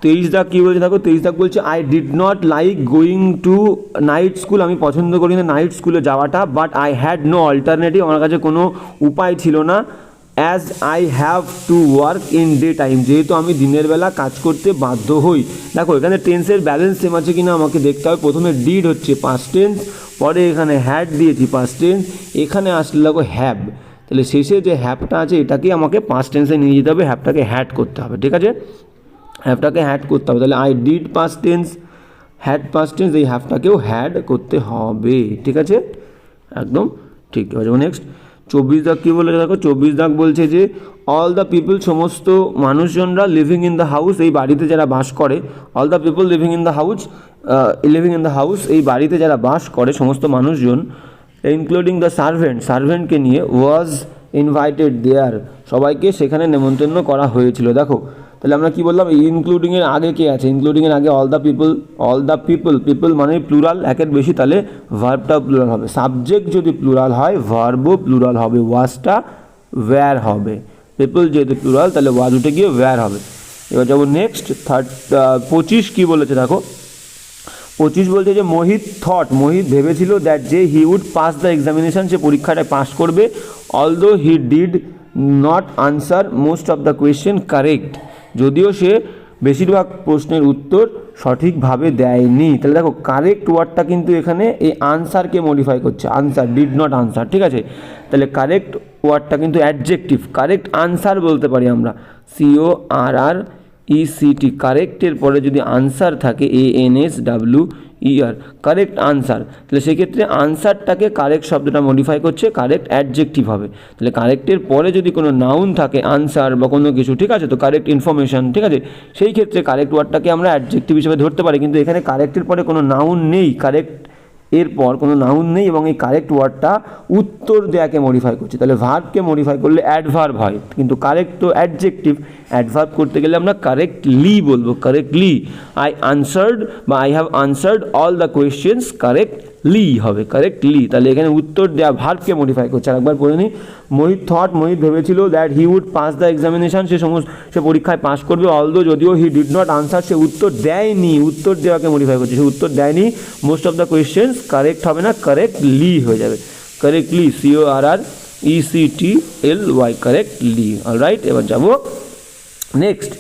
23 দাগ কী বলছে দেখো, 23 দাগ বলছে I did not like going to night school, আমি পছন্দ করি না নাইট স্কুলে যাওয়াটা, but I had no alternative, আমার কাছে কোনো উপায় ছিল না, as I have to work in day time, যেহেতু আমি দিনের বেলা কাজ করতে বাধ্য হই। দেখো এখানে টেন্সের ব্যালেন্স সেম আছে কিনা আমাকে দেখতে হবে, প্রথমে ডিড হচ্ছে পাস্ট টেন্স, পরে এখানে হ্যাড দিয়েছি পাস্ট টেন্স, এখানে আসলে দেখো হ্যাভ, তাহলে শেষে যে হ্যাভটা আছে এটাকেই আমাকে পাস্ট টেন্সে নিয়ে যেতে হবে, হ্যাভটাকে হ্যাড করতে হবে, ঠিক আছে, হ্যাভটাকে হ্যাড করতে হবে। তাহলে I did past tense, had passed tense, এই হ্যাভটাকেও হ্যাড করতে হবে, ঠিক আছে, একদম ঠিক। যেমন নেক্সট 24 দাগ কী বলেছে দেখো, 24 দাগ বলছে যে অল দ্য পিপল, সমস্ত মানুষজনরা লিভিং ইন দ্য হাউস, এই বাড়িতে যারা বাস করে, all the people living in the house, এই বাড়িতে যারা বাস করে সমস্ত মানুষজন, ইনক্লুডিং দ্য সার্ভেন্টকে নিয়ে, ওয়াজ ইনভাইটেড দেয়ার, সবাইকে সেখানে নেমন্তন্ন করা হয়েছিল। দেখো তাহলে আমরা কি বললাম, ইনক্লুডিংয়ের আগে কে আছে, ইনক্লুডিংয়ের আগে অল দ্য পিপল মানে প্লুরাল, একের বেশি, তাহলে ভার্বটাও প্লুরাল হবে। সাবজেক্ট যদি প্লুরাল হয় ভার্বও প্লুরাল হবে, ওয়াজটা ওয়্যার হবে। পিপল যেহেতু প্লুরাল তাহলে ওয়াজ উঠে গিয়ে ওয়্যার হবে। এবার যাবো নেক্সট 25 কী বলেছে দেখো, 25 বলছে যে মোহিত ভেবেছিল দ্যাট যে he would pass the examination, সে পরীক্ষাটায় পাস করবে, although he did not answer most of the question correct, যদিও সে বেশিরভাগ প্রশ্নের উত্তর সঠিকভাবে দেয়নি। তাহলে দেখো কারেক্ট ওয়ার্ডটা কিন্তু এখানে এই আনসারকে মডিফাই করছে, আনসার, ডিড নট আনসার, ঠিক আছে। তাহলে কারেক্ট ওয়ার্ডটা কিন্তু অ্যাডজেক্টিভ, কারেক্ট আনসার বলতে পারি আমরা, CORRECT, কারেক্টের পরে যদি আনসার থাকে ANSWER, কারেক্ট আনসার, তাহলে সেক্ষেত্রে আনসারটাকে কারেক্ট শব্দটা মডিফাই করছে, কারেক্ট অ্যাডজেক্টিভ হবে। তাহলে কারেক্টের পরে যদি কোনো নাউন থাকে আনসার বা কোনো কিছু, ঠিক আছে, তো কারেক্ট ইনফরমেশন, ঠিক আছে, সেই ক্ষেত্রে কারেক্ট ওয়ার্ডটাকে আমরা অ্যাডজেক্টিভ হিসেবে ধরতে পারি। কিন্তু এখানে কারেক্টের পরে কোনো নাউন নেই, কারেক্ট এরপর কোনো নাউন নেই, এবং এই কারেক্ট ওয়ার্ডটা উত্তর দেয়াকে মডিফাই করছে। তাহলে ভার্বকে মডিফাই করলে অ্যাডভার্ব হয়, কিন্তু কারেক্ট তো অ্যাডজেক্টিভ, অ্যাডভার্ব করতে গেলে আমরা কারেক্টলি বলবো, correctly. I have answered all the questions correctly হবে, কারেক্টলি। তাহলে এখানে উত্তর দেওয়া ভার্বকে মডিফাই করছে। আরেকবার পড়ে নিই, মোহিত ভেবেছিল that he would pass the examination, সে পরীক্ষায় পাস করবে, অলদো যদিও হি ডিড নট আনসার, সে উত্তর দেয়নি, উত্তর দেওয়াকে মডিফাই করছে, সে উত্তর দেয়নি most of the questions, correct হবে না, কারেক্টলি হয়ে যাবে, কারেক্টলি, CORRECTLY, কারেক্টলি। অলরাইট, এবার যাবো নেক্সট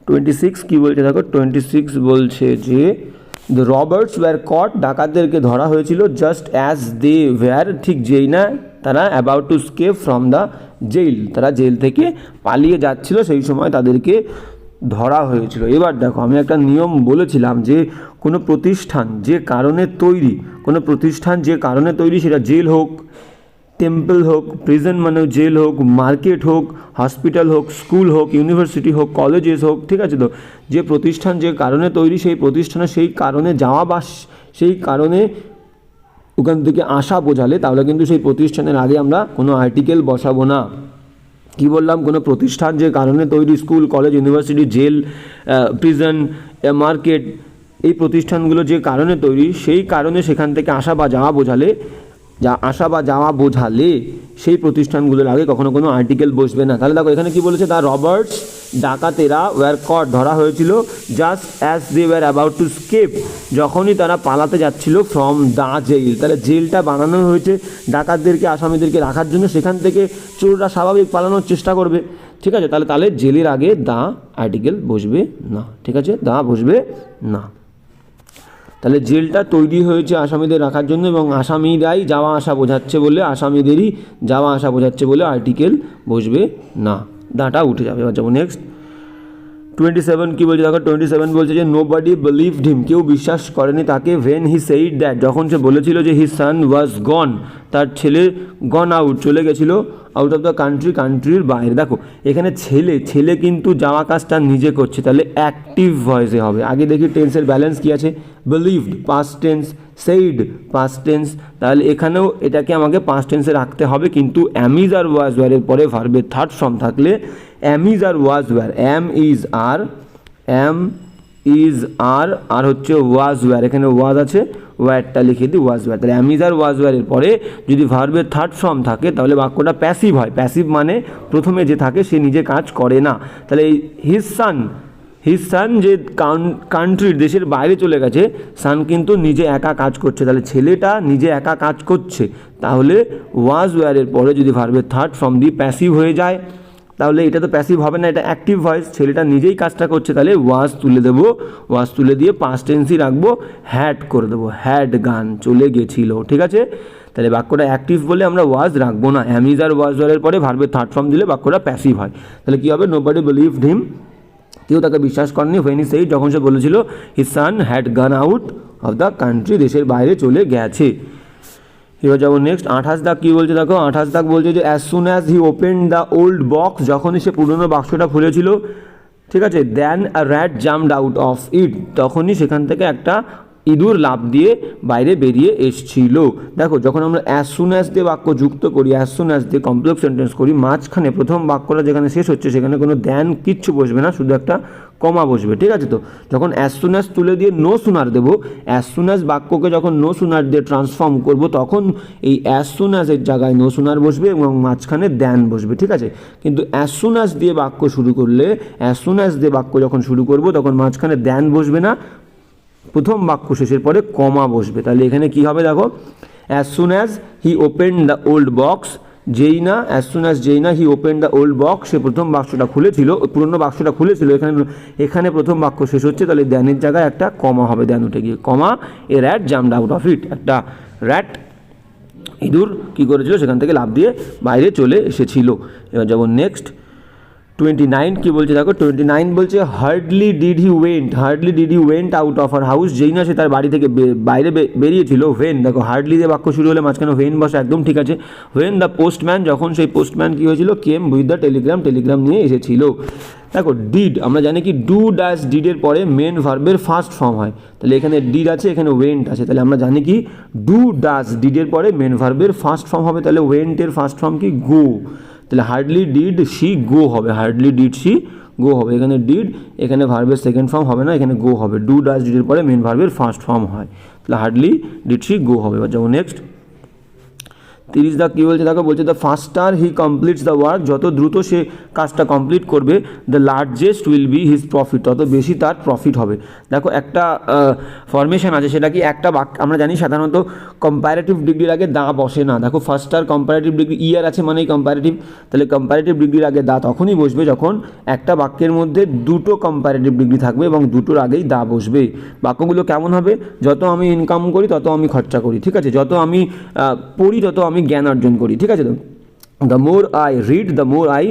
26 কী বলছে দেখো, 26 বলছে যে দ্য রবার্টস ওয়্যার কট, ডাকাতদেরকে ধরা হয়েছিল, জাস্ট অ্যাজ দে ওয়্যার, ঠিক যেই না তারা about to escape from the jail, তারা জেল থেকে পালিয়ে যাচ্ছিল সেই সময় তাদেরকে ধরা হয়েছিল। এবার দেখো আমি একটা নিয়ম বলেছিলাম যে কোনো প্রতিষ্ঠান যে কারণে তৈরি, সেটা জেল হোক, টেম্পল হোক, প্রিজন মানে জেল হোক, মার্কেট হোক, হসপিটাল হোক, স্কুল হোক, ইউনিভার্সিটি হোক, কলেজেস হোক, ঠিক আছে, তো যে প্রতিষ্ঠান যে কারণে তৈরি, সেই প্রতিষ্ঠানে সেই কারণে যাওয়া বা সেই কারণে ওখান থেকে আসা বোঝালে তাহলে কিন্তু সেই প্রতিষ্ঠানের আগে আমরা কোনো আর্টিকেল বসাবো না। কি বললাম, কোনো প্রতিষ্ঠান যে কারণে তৈরি, school, college, university, jail, prison, market, এই প্রতিষ্ঠানগুলো যে কারণে তৈরি, সেই কারণে সেখান থেকে আসা বা যাওয়া বোঝালে সেই প্রতিষ্ঠানগুলোর আগে কখনো কোনো আর্টিকেল বসবে না। তাহলে দেখো এখানে কি বলেছে, দ্য রবার্টস, ডাকাতেরা, ওয়্যার কট, ধরা হয়েছিল, just as they were about to escape, যখনই তারা পালাতে যাচ্ছিল, ফ্রম দ্য জেল। তাহলে জেলটা বানানো হয়েছে ডাকাতদেরকে, আসামিদেরকে রাখার জন্য, সেখান থেকে চোররা স্বাভাবিক পালানোর চেষ্টা করবে, ঠিক আছে। তাহলে জেলের আগে দ্য আর্টিকেল বসবে না, ঠিক আছে, দ্য বসবে না। তাহলে জেলটা তৈরি হয়েছে আসামিদের রাখার জন্য, এবং আসামিদেরই যাওয়া আসা বোঝাচ্ছে বলে আর্টিকেল বসবে না, দাঁটা উঠে যাবে। এবার যাবো নেক্সট 27 কী বলছে দেখো, 27 বলছে যে নোবডি বিলিভড হিম, কেউ বিশ্বাস করেনি তাকে, ভেন হি সেইড দ্যাট, যখন সে বলেছিল যে হিজ সান ওয়াজ গন, তার ছেলে গন আউট, চলে গেছিলো, আউট অফ দ্য কান্ট্রির বাইরে। দেখো এখানে ছেলে কিন্তু যাওয়া কাজটা নিজে করছে, তাহলে অ্যাক্টিভ ভয়েসে হবে। আগে দেখি টেন্সের ব্যালেন্স কী আছে, believed past tense, said past tense, তাহলে এখানেও এটাকে আমাকে পাস্ট টেন্সে রাখতে হবে, কিন্তু অ্যামিজ আর ওয়াজ ওয়্যারের পরে ভার্বের থার্ড ফর্ম থাকলে am is are was were, am is are হচ্ছে ওয়াজ ওয়্যার, এখানে ওয়াজ আছে, ওয়্যারটা লিখে দিই ওয়াজ ওয়্যার। তাহলে অ্যামিজ আর ওয়াজ ওয়্যারের পরে যদি ভার্বের থার্ড ফর্ম থাকে তাহলে বাক্যটা প্যাসিভ হয়। প্যাসিভ মানে প্রথমে যে থাকে সে নিজে কাজ করে না। তাহলে এই হিজ সান যে কান্ট্রির, দেশের বাইরে চলে গেছে, সান কিন্তু নিজে একা কাজ করছে, তাহলে ছেলেটা নিজে একা কাজ করছে, তাহলে ওয়াজ ওয়্যারের পরে যদি ভার্বের থার্ড ফর্ম দিয়ে প্যাসিভ হয়ে যায় তাহলে এটা তো প্যাসিভ হবে না, এটা অ্যাক্টিভ ভয়েস, ছেলেটা নিজেই কাজটা করছে, তাহলে ওয়াজ তুলে দেবো, ওয়াজ তুলে দিয়ে পাস্ট টেন্সই রাখবো, হ্যাড করে দেবো, হ্যাড গান, চলে গেছিল, ঠিক আছে। তাহলে বাক্যটা অ্যাক্টিভ বলে আমরা ওয়াজ রাখবো না, অ্যামিজ আর ওয়াজ ওয়্যারের পরে ভার্বের থার্ড ফর্ম দিলে বাক্যটা প্যাসিভ হয়। তাহলে কী হবে, নোবডি বিলিভড হিম, কেউ তাকে বিশ্বাস করেনি, হোয়েন হি সেইড, যখন সে বলেছিল হিজ সান হ্যাড গান আউট অফ দ্য কান্ট্রি, দেশের বাইরে চলে গেছে। এবার যাবো নেক্সট 28 দাগ কী বলছে দেখো, 28 দাগ বলছে যে as soon as he open the old box, যখনই সে পুরনো বাক্সটা খুলেছিল, ঠিক আছে, then a rat jumped out of it, তখনই সেখান থেকে একটা ইঁদুর লাফ দিয়ে বাইরে বেরিয়ে এসছিল। দেখো যখন আমরা অ্যাজ সুন অ্যাজ দিয়ে বাক্য যুক্ত করি, অ্যাজ সুন অ্যাজ দিয়ে কমপ্লেক্স সেন্টেন্স করি, মাঝখানে প্রথম বাক্যটা যেখানে শেষ হচ্ছে সেখানে কোনো দেন কিচ্ছু বসবে না, শুধু একটা কমা বসবে, ঠিক আছে। তো যখন অ্যাজ সুন অ্যাজ তুলে দিয়ে নো সুনার দেবো, অ্যাজ সুন অ্যাজ বাক্যকে যখন নো সুনার দিয়ে ট্রান্সফর্ম করব, তখন এই অ্যাজ সুন অ্যাজের জায়গায় নো সুনার বসবে এবং মাঝখানে দেন বসবে, ঠিক আছে। কিন্তু অ্যাজ সুন অ্যাজ দিয়ে বাক্য শুরু করলে, অ্যাজ সুন অ্যাজ দিয়ে বাক্য যখন শুরু করব তখন মাঝখানে দেন বসবে না, প্রথম বাক্য শেষের পরে কমা বসবে। তাহলে এখানে কি হবে দেখো, as soon as he open the old box, যেই না অ্যাজ সুন অ্যাজ যেই না he open the old box, সে প্রথম বাক্সটা খুলেছিল, পুরনো বাক্সটা খুলেছিল, এখানে প্রথম বাক্য শেষ হচ্ছে, তাহলে দ্যানের জায়গায় একটা কমা হবে, দ্যান উঠে গিয়ে comma, a rat jumped out of it, একটা র্যাট ইঁদুর কী করেছিল সেখান থেকে লাফ দিয়ে বাইরে চলে এসেছিল। এবার যাবো নেক্সট 29 কী বলছে দেখো, 29 বলছে hardly did he went out of our house, যেই না সে তার বাড়ি থেকে বাইরে বেরিয়েছিল, হোয়েন, দেখো হার্ডলি দিয়ে বাক্য শুরু হলে মাঝখানে হোয়েন বসে, একদম ঠিক আছে। হোয়েন দ্য পোস্টম্যান, যখন সেই পোস্টম্যান কী হয়েছিল, কেম উইথ দ্য টেলিগ্রাম নিয়ে এসেছিল। দেখো ডিড, আমরা জানি কি ডু ডাজ ডিডের পরে মেন ভার্বের ফার্স্ট ফর্ম হয়, তাহলে এখানে ডিড আছে, এখানে ওয়েন্ট আছে, তাহলে আমরা জানি কি ডু ডাজ ডিডের পরে মেন ভার্বের ফার্স্ট ফর্ম হবে, তাহলে ওয়েন্টের ফার্স্ট ফর্ম কি গো, তাহলে হার্ডলি ডিড শি গো হবে, হার্ডলি ডিড শি গো হবে, এখানে ডিড, এখানে ভার্বের সেকেন্ড ফর্ম হবে না, এখানে গো হবে, ডু ডাজ ডিডের পরে মেন ভার্বের ফার্স্ট ফর্ম হয়, তাহলে হার্ডলি ডিড শি গো হবে। এবার যাবো নেক্সট 30 দাগ কী বলছে দেখো, বলছে the ফাস্টার he completes the work, যত দ্রুত সে কাজটা কমপ্লিট করবে, the largest will be his profit, তত বেশি তার প্রফিট হবে। দেখো একটা ফরমেশন আছে, সেটা কি একটা বাক্য, আমরা জানি সাধারণত কম্পারেটিভ ডিগ্রির আগে দা বসে না, দেখো ফাস্টার কম্পারেটিভ ডিগ্রি ইয়ার আছে মানেই কম্পারেটিভ, তাহলে কম্পারেটিভ ডিগ্রির আগে দা তখনই বসবে যখন একটা বাক্যের মধ্যে দুটো কম্পারেটিভ ডিগ্রি থাকবে এবং দুটোর আগেই দা বসবে। বাক্যগুলো কেমন হবে, যত আমি ইনকাম করি তত আমি খরচা করি, ঠিক আছে, যত আমি পড়ি তত আমি জ্ঞান অর্জন করি, ঠিক আছে। তো the more I read, the more I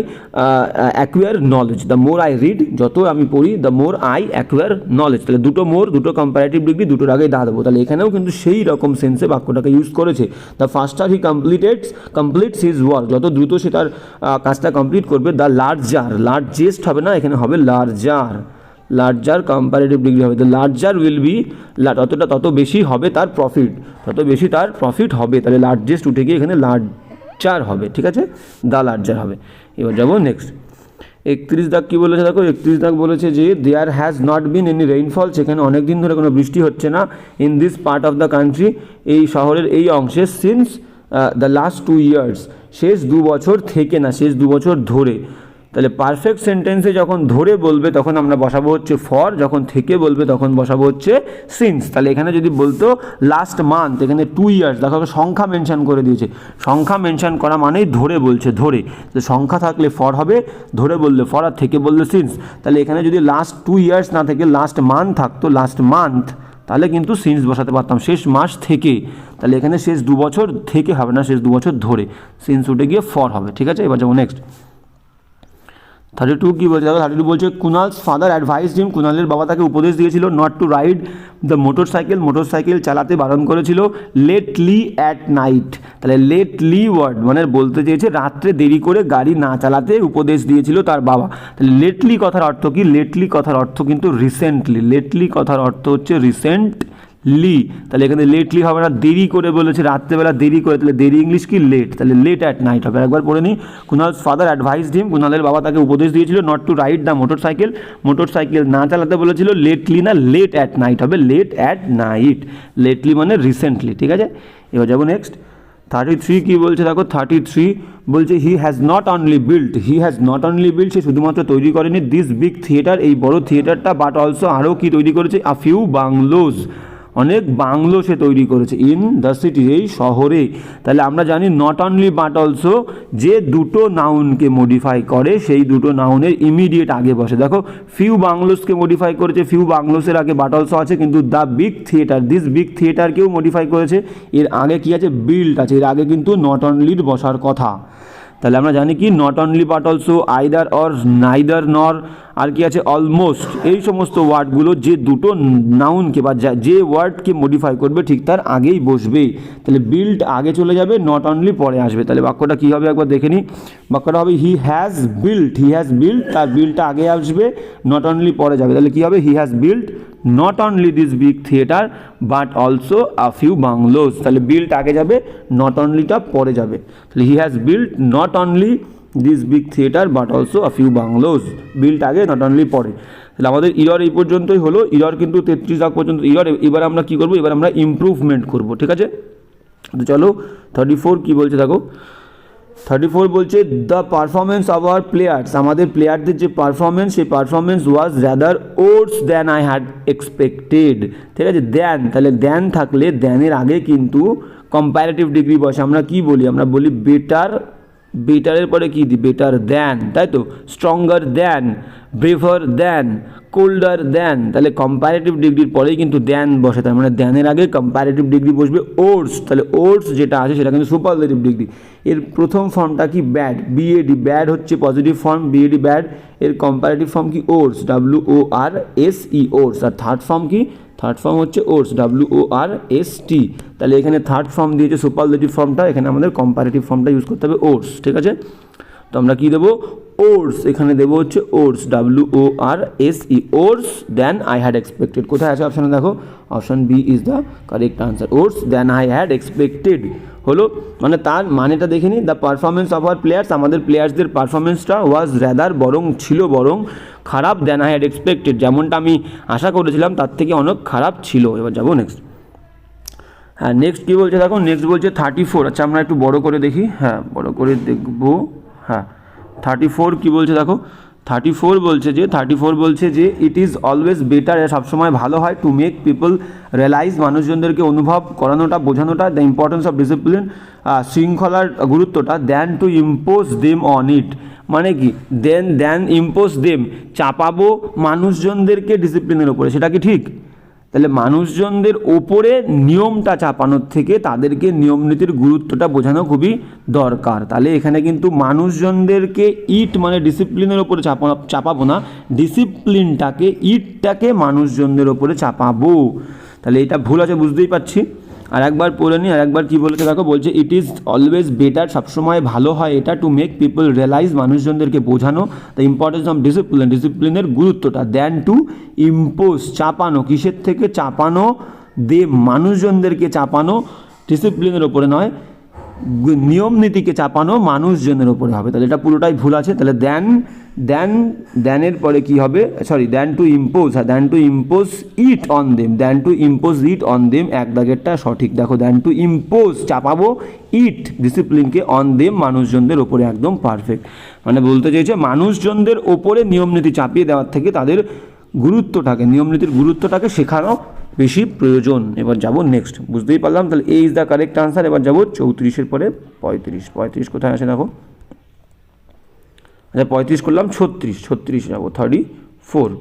acquire knowledge, the more I read, যত আমি পড়ি, the more I acquire knowledge, তাহলে দুটো মোর, দুটো কম্পারেটিভ ডিগ্রি, দুটোর আগেই দা দেবো, তাহলে এখানেও কিন্তু সেই রকম সেন্সে বাক্যটাকে ইউজ করেছে। The ফাস্টার he completes his work, যত দ্রুত সে তার কাজটা কমপ্লিট করবে, দ্য লার্জেস্ট হবে না, এখানে হবে লার্জার কম্পারেটিভ ডিগ্রি হবে, দ্য লার্জার উইল বি, তত বেশি হবে তার প্রফিট হবে, তাহলে লার্জেস্ট উঠে গিয়ে এখানে লার্জার হবে, ঠিক আছে, দ্য লার্জার হবে। এবার যাবো নেক্সট 31 দাগ কী বলেছে দেখো, 31 দাগ বলেছে যে there has not been any rainfall, সেখানে অনেক দিন ধরে কোনো বৃষ্টি হচ্ছে না, in this part of the country, এই শহরের এই অংশে, সিন্স দ্য লাস্ট 2 years, শেষ 2 বছর থেকে না, শেষ 2 বছর ধরে। তাহলে পারফেক্ট সেন্টেন্সে যখন ধরে বলবে তখন আমরা বসাবো হচ্ছে ফর, যখন থেকে বলবে তখন বসাবো হচ্ছে সিন্স। তাহলে এখানে যদি বলতো লাস্ট মান্থ, এখানে 2 years, দেখো সংখ্যা মেনশন করে দিয়েছে, সংখ্যা মেনশন করা মানেই ধরে বলছে, ধরে, তো সংখ্যা থাকলে ফর হবে, ধরে বললে ফর, আর থেকে বললে সিন্স। তাহলে এখানে যদি লাস্ট 2 years না থেকে লাস্ট মান্থ থাকতো, লাস্ট মান্থ, তাহলে কিন্তু সিন্স বসাতে পারতাম, শেষ মাস থেকে, তাহলে এখানে শেষ 2 বছর থেকে হবে না, শেষ 2 বছর ধরে, সিন্স উঠে গিয়ে ফর হবে, ঠিক আছে। এবার যাবো নেক্সট 32 কী বলছে দেখো, 32 বলছে কুনালস ফাদার অ্যাডভাইসড হিম, কুনালের বাবা তাকে উপদেশ দিয়েছিল, not to ride the motorcycle চালাতে বারণ করেছিল, লেটলি অ্যাট নাইট, তাহলে লেটলি ওয়ার্ড মানে বলতে চেয়েছে রাত্রে দেরি করে গাড়ি না চালাতে উপদেশ দিয়েছিল তার বাবা। তাহলে লেটলি কথার অর্থ কি, লেটলি কথার অর্থ কিন্তু রিসেন্টলি, লেটলি কথার অর্থ হচ্ছে রিসেন্টলি, তাহলে এখানে লেটলি হবে না, দেরি করে বলেছে, রাত্রেবেলা দেরি করে, তাহলে দেরি ইংলিশ কি লেট, তাহলে লেট অ্যাট নাইট হবে। একবার পড়ে নিই, কুনালস ফাদার অ্যাডভাইসড হিম, কুনালের বাবা তাকে উপদেশ দিয়েছিল, not to ride the motorcycle না চালাতে বলেছিল, লেটলি না লেট অ্যাট নাইট হবে, লেট অ্যাট নাইট, লেটলি মানে রিসেন্টলি, ঠিক আছে। এবার যাবো নেক্সট 33 কী বলছে দেখো, 33 বলছে he has not only build, সে শুধুমাত্র তৈরি করেনি দিস বিগ থিয়েটার, এই বড় থিয়েটারটা, বাট অলসো আরও কি তৈরি করেছে, আ ফিউ বাংলোজ, অনেক বাংলো সে তৈরি করেছে, ইন দ্য সিটি, এই শহরে। তাহলে আমরা জানি নট অনলি বাট অলসো যে দুটো নাউনকে মডিফাই করে সেই দুটো নাউনের ইমিডিয়েট আগে বসে। দেখো ফিউ বাংলোসকে মডিফাই করেছে, ফিউ বাংলোসের আগে বাট অলসো আছে, কিন্তু the big theatre, this big থিয়েটারকেও মডিফাই করেছে, এর আগে কি আছে, বিল্ড আছে, এর আগে কিন্তু নট অনলির বসার কথা। তাহলে আমরা জানি কি not only but also, either or, neither nor, আর কি আছে অলমোস্ট। এই সমস্ত ওয়ার্ডগুলো যে দুটো নাউনকে বা যে ওয়ার্ডকে মডিফাই করবে ঠিক তার আগেই বসবে। তাহলে বিল্ট আগে চলে যাবে, নট অনলি পরে আসবে। তাহলে বাক্যটা কী হবে একবার দেখে নিই। বাক্যটা হবে he has built, he has built, তার বিল্টটা আগে আসবে, নট অনলি পরে যাবে। তাহলে কী হবে he has built not only this big theatre but also a few bungalows. তাহলে বিল্ট আগে যাবে, নট অনলিটা পরে যাবে। তাহলে he has built not only this big theatre but also a few bungalows. Built আগে, নট অনলি পরে। তাহলে আমাদের ইরর এই পর্যন্তই হলো। ইরর কিন্তু 33 দাগ পর্যন্ত ইরর। এবার আমরা কী করবো, এবার আমরা ইমপ্রুভমেন্ট করব, ঠিক আছে। তো চলো 34 কী বলছে দেখো। 34 বলছে the performance of our players, আমাদের প্লেয়ারদের যে পারফরমেন্স, সেই performance was rather worse than I had expected, ঠিক আছে। দ্যান, তাহলে দ্যান থাকলে দ্যানের আগে কিন্তু কম্প্যারেটিভ ডিগ্রি বসে। আমরা কি বলি, আমরা বলি বেটার, বেটারের পরে কী দিই, বেটার দ্যান, তাই তো। Stronger than, braver than, colder than. তাহলে কম্প্যারেটিভ ডিগ্রির পরেই কিন্তু দ্যান বসে, তার মানে দ্যানের আগে কম্প্যারেটিভ ডিগ্রি বসবে ওর্স। তাহলে ওর্স যেটা আছে সেটা কিন্তু সুপারলেটিভ ডিগ্রি। এর প্রথম ফর্মটা কি ব্যাড, বিএডি, ব্যাড হচ্ছে পজিটিভ ফর্ম, বিএডি ব্যাড। এর কম্প্যারেটিভ ফর্ম কি ওর্স, WORSE ওর্স। আর থার্ড ফর্ম কি, থার্ড ফর্ম হচ্ছে ওর্স, WORST। তাহলে এখানে থার্ড ফর্ম দিয়েছে সুপারলেটিভ ফর্মটা, এখানে আমাদের কম্প্যারেটিভ ফর্মটা ইউজ করতে হবে ওর্স, ঠিক আছে। তো আমরা কী দেবো, ওর্স, এখানে দেবো হচ্ছে worse, WORSE worse than I had expected. কোথায় আছে অপশানে দেখো, option B is the correct answer, worse than I had expected হলো। মানে তার মানেটা দেখে নিই, the performance of our players, আমাদের প্লেয়ার্সদের পারফরমেন্সটা ওয়াজ রাদার, বরং ছিল, বরং খারাপ, দ্যান আই হ্যাড এক্সপেক্টেড, যেমনটা আমি আশা করেছিলাম তার থেকে অনেক খারাপ ছিল। এবার যাবো নেক্সট। হ্যাঁ, নেক্সট কী বলছে দেখো, নেক্সট বলছে 34। আচ্ছা আমরা একটু বড় করে দেখি, হ্যাঁ বড় করে দেখবো। হ্যাঁ 34 কী বলছে দেখো, 34 বলছে যে ইট ইজ অলওয়েজ বেটার, সবসময় ভালো হয়, টু মেক পিপল রিয়েলাইজ, মানুষজনদেরকে অনুভব করানোটা, বোঝানোটা, দ্য ইম্পর্টেন্স অফ ডিসিপ্লিন, শৃঙ্খলার গুরুত্বটা, than to impose them on it. মানে কি, দেন ইম্পোজ দেম, চাপাবো মানুষজনদেরকে ডিসিপ্লিনের ওপরে, সেটা কি ঠিক? তাহলে মানুষজনদের ওপরে নিয়মটা চাপানোর থেকে তাদেরকে নিয়ম নীতির গুরুত্বটা বোঝানো খুবই দরকার। তাহলে এখানে কিন্তু মানুষজনদেরকে ইট মানে ডিসিপ্লিনের ওপরে চাপাবো না, ডিসিপ্লিনটাকে, ইটটাকে মানুষজনদের ওপরে চাপাবো। তাহলে এটা ভুল আছে বুঝতেই পারছি। আর একবার পড়ে নিই, আর একবার কী বলেছে দেখো, বলছে ইট ইজ অলওয়েজ বেটার, সবসময় ভালো হয় এটা, টু মেক পিপল রিয়েলাইজ, মানুষজনদেরকে বোঝানো, দ্য ইম্পর্টেন্স অফ ডিসিপ্লিন, ডিসিপ্লিনের গুরুত্বটা, দ্যান টু ইম্পোজ, চাপানো, কিসের থেকে চাপানো, মানুষজনদেরকে চাপানো, ডিসিপ্লিনের ওপরে নয়, নিয়ম নীতিকে চাপানো মানুষজনের ওপরে হবে। তাহলে এটা পুরোটাই ভুল আছে। তাহলে দ্যানের পরে কি হবে, সরি দ্যান টু ইম্পোজ, হ্যাঁ than to impose it on them, than to impose it on them, এক দাগেরটা সঠিক। দেখো দ্যান টু ইম্পোজ, চাপাবো, ইট ডিসিপ্লিনকে, অন দেম মানুষজনদের ওপরে, একদম পারফেক্ট। মানে বলতে চাইছে মানুষজনদের ওপরে নিয়ম নীতি চাপিয়ে দেওয়ার থেকে তাদের গুরুত্বটাকে, নিয়ম নীতির গুরুত্বটাকে শেখানো বেশি প্রয়োজন। এবার যাব নেক্সট, বুঝতেই পারলাম। তাহলে এই ইজ দ্য কারেক্ট আনসার। এবার যাব 34-এর পরে 35 কোথায় আছে দেখো, আচ্ছা 35 করলাম, 36 যাবো, 34।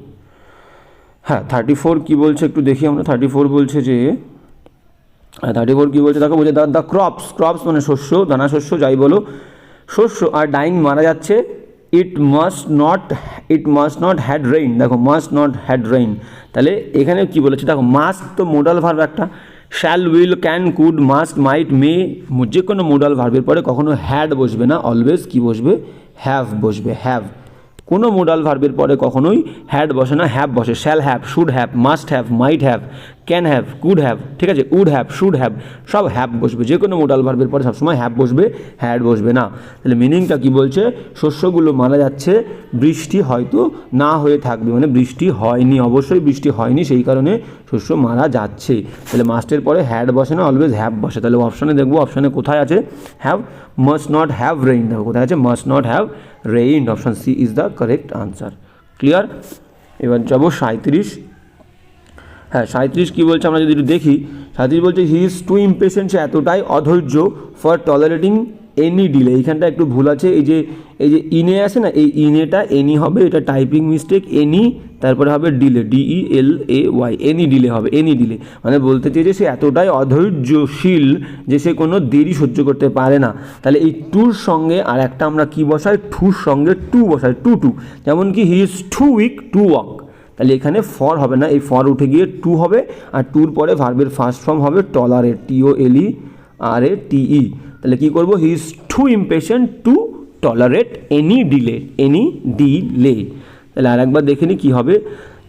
হ্যাঁ 34 কী বলছে একটু দেখি আমরা। 34 বলছে যে, 34 কী বলছে দেখো, বলছে দ্য ক্রপস মানে শস্য, দানা শস্য যাই বলো, শস্য আর ডাইং, মারা যাচ্ছে, it must not had rain. দেখো মাস্ট নট হ্যাড রেইন, তাহলে এখানে কি বলেছে দেখো, মাস্ট তো মোডাল ভার্ব একটা, shall, will, can, could, must, might, may, যে কোনো মোডাল ভার্বের পরে কখনো হ্যাড বসবে না, অলওয়েজ কি বসবে, হ্যাভ বসবে, হ্যাভ। কোনো মোডাল ভার্বের পরে কখনোই হ্যাড বসে না, হ্যাভ বসে। Shall have, should have, must have, might have, can have, could have, ঠিক আছে, উড হ্যাভ, শুড হ্যাভ, সব হ্যাভ বসবে। যে কোনো মোডাল ভার্বের পরে সবসময় হ্যাভ বসবে, হ্যাড বসবে না। তাহলে মিনিংটা কি বলছে, শস্যগুলো মারা যাচ্ছে, বৃষ্টি হয়তো না হয়ে থাকবে, মানে বৃষ্টি হয়নি, অবশ্যই বৃষ্টি হয়নি, সেই কারণে শস্য মারা যাচ্ছে। তাহলে মাস্টের পরে হ্যাড বসে না, অলওয়েজ হ্যাভ বসে। তাহলে অপশানে দেখবো, অপশানে কোথায় আছে have, must not have rain, দেখো কোথায় আছে, must not have rain, option C is the correct answer. Clear? এবার যাবো 37। হ্যাঁ 37 কী বলছে আমরা যদি একটু দেখি, 37 বলছে হি ইজ টু ইম্পেশেন্ট, সে এতটাই অধৈর্য, ফর টলারেটিং এনি ডিলে, এইখানটা একটু ভুল আছে, এই যে ইনে আছে না, এই ইনেটা এনি হবে, এটা টাইপিং মিস্টেক, এনি তারপরে হবে ডিলে, DELAY, এনি ডিলে হবে, এনি ডিলে মানে বলতে চেয়েছে সে এতটাই অধৈর্যশীল যে সে কোনো দেরি সহ্য করতে পারে না। তাহলে এই টুর সঙ্গে আর একটা আমরা কি বসাই, টুর সঙ্গে টু বসাই, টু, যেমন কি he is too weak to walk, তাহলে এখানে ফর হবে না, এই ফর উঠে গিয়ে টু হবে, আর টুর পরে ভার্বের ফার্স্ট ফর্ম হবে টলারেট, TOLERATE। তাহলে কি করব, he is too impatient to tolerate any delay, তাহলে আরেকবার দেখে নি কী হবে,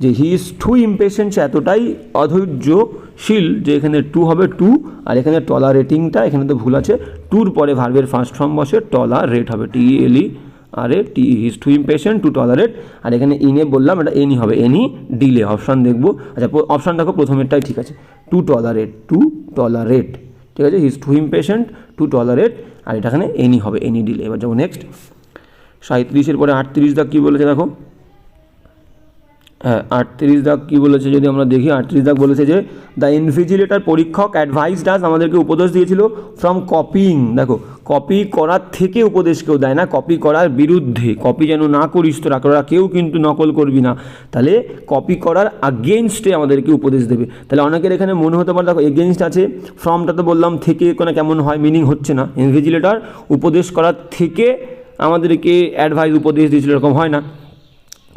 যে হি ইজ টু ইমপেশেন্ট, সে এতটাই অধৈর্যশীল যে এখানে টু হবে টু, আর এখানে টলারেটিংটা এখানে তো ভুল আছে, টুর পরে ভার্বের ফার্স্ট ফর্ম বসে টলারেট হবে, TELERATE, he is too impatient to tolerate, আর এখানে ইনে বললাম এটা এনি হবে, এনি ডিলে। অপশান দেখবো, আচ্ছা অপশান দেখো প্রথমেরটাই ঠিক আছে, টু টলারেট, ঠিক আছে, he is too impatient to tolerate, আর এটা এখানে এনি হবে, এনি ডিলে। এবার যাবো নেক্সট 37-এর পরে 38 দাগ কী বলেছে দেখো, হ্যাঁ 38 দাগ কী বলেছে যদি আমরা দেখি, 38 দাগ বলেছে যে দ্য ইনভিজিলেটর পরীক্ষক অ্যাডভাইসড আস, আমাদেরকে উপদেশ দিয়েছিল, ফ্রম কপিং, দেখো কপি করার থেকে উপদেশ কেউ দেয় না, কপি করার বিরুদ্ধে, কপি যেন না করিস তোরা, কেউ কিন্তু নকল করবি না, তাহলে কপি করার আগেনস্টে আমাদেরকে উপদেশ দেবে। তাহলে অনেকের এখানে মনে হতে পারে দেখো এগেনস্ট আছে, ফ্রমটা তো বললাম থেকে কোনো কেমন হয়, মিনিং হচ্ছে না, ইনভিজিলেটর উপদেশ করার থেকে আমাদেরকে অ্যাডভাইস উপদেশ দিয়েছিল, এরকম হয় না,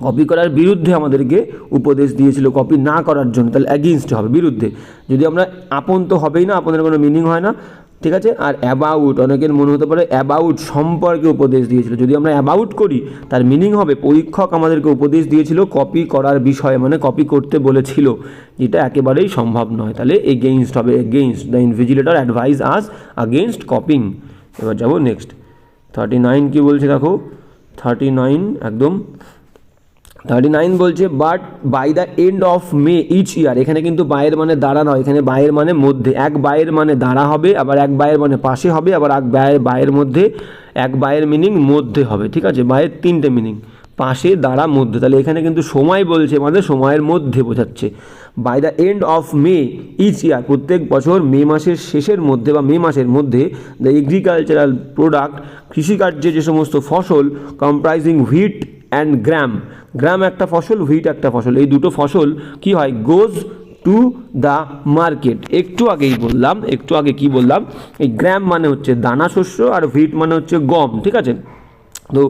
কপি করার বিরুদ্ধে আমাদেরকে উপদেশ দিয়েছিল কপি না করার জন্য, তাহলে অ্যাগেইনস্ট হবে, বিরুদ্ধে। যদি আমরা আপন তো হবেই না, আপনের কোনো মিনিং হয় না, ঠিক আছে। আর অ্যাবাউট, অনেকের মনে হতে পারে অ্যাবাউট সম্পর্কে উপদেশ দিয়েছিল, যদি আমরা অ্যাবাউট করি তার মিনিং হবে পরীক্ষক আমাদেরকে উপদেশ দিয়েছিল কপি করার বিষয়ে, মানে কপি করতে বলেছিল, যেটা একেবারেই সম্ভব নয়, তাহলে এগেইনস্ট হবে, against, the invigilator advise us against copying. এবার যাবো নেক্সট 39 কি বলছে দেখো, 39 একদম 39 বলছে but by the end of May each year, এখানে কিন্তু বাইয়ের মানে দাঁড়া নয়, এখানে বাইয়ের মানে মধ্যে, এক বাইয়ের মানে দাঁড়া হবে, আবার এক বাইয়ের মানে পাশে হবে, আবার এক বাইয়ের মধ্যে, এক বাইয়ের মিনিং মধ্যে হবে, ঠিক আছে, বাইয়ের তিনটে মিনিং, পাশে দাঁড়া মধ্যে, তাহলে এখানে কিন্তু সময় বলছে মানে সময়ের মধ্যে বোঝাচ্ছে। By the end of May each year, প্রত্যেক বছর মে মাসের শেষের মধ্যে বা মে মাসের মধ্যে দ্য এগ্রিকালচারাল প্রোডাক্ট, কৃষিকার্যে যে সমস্ত ফসল, কম্প্রাইজিং হুইট অ্যান্ড গ্রাম একটা ফসল, হুইট একটা ফসল, এই দুটো ফসল কি হয়, গোজ টু দ্য মার্কেট। একটু আগে কি বললাম, এই গ্রাম মানে হচ্ছে দানা শস্য, আর হুইট মানে হচ্ছে গম, ঠিক আছে। তো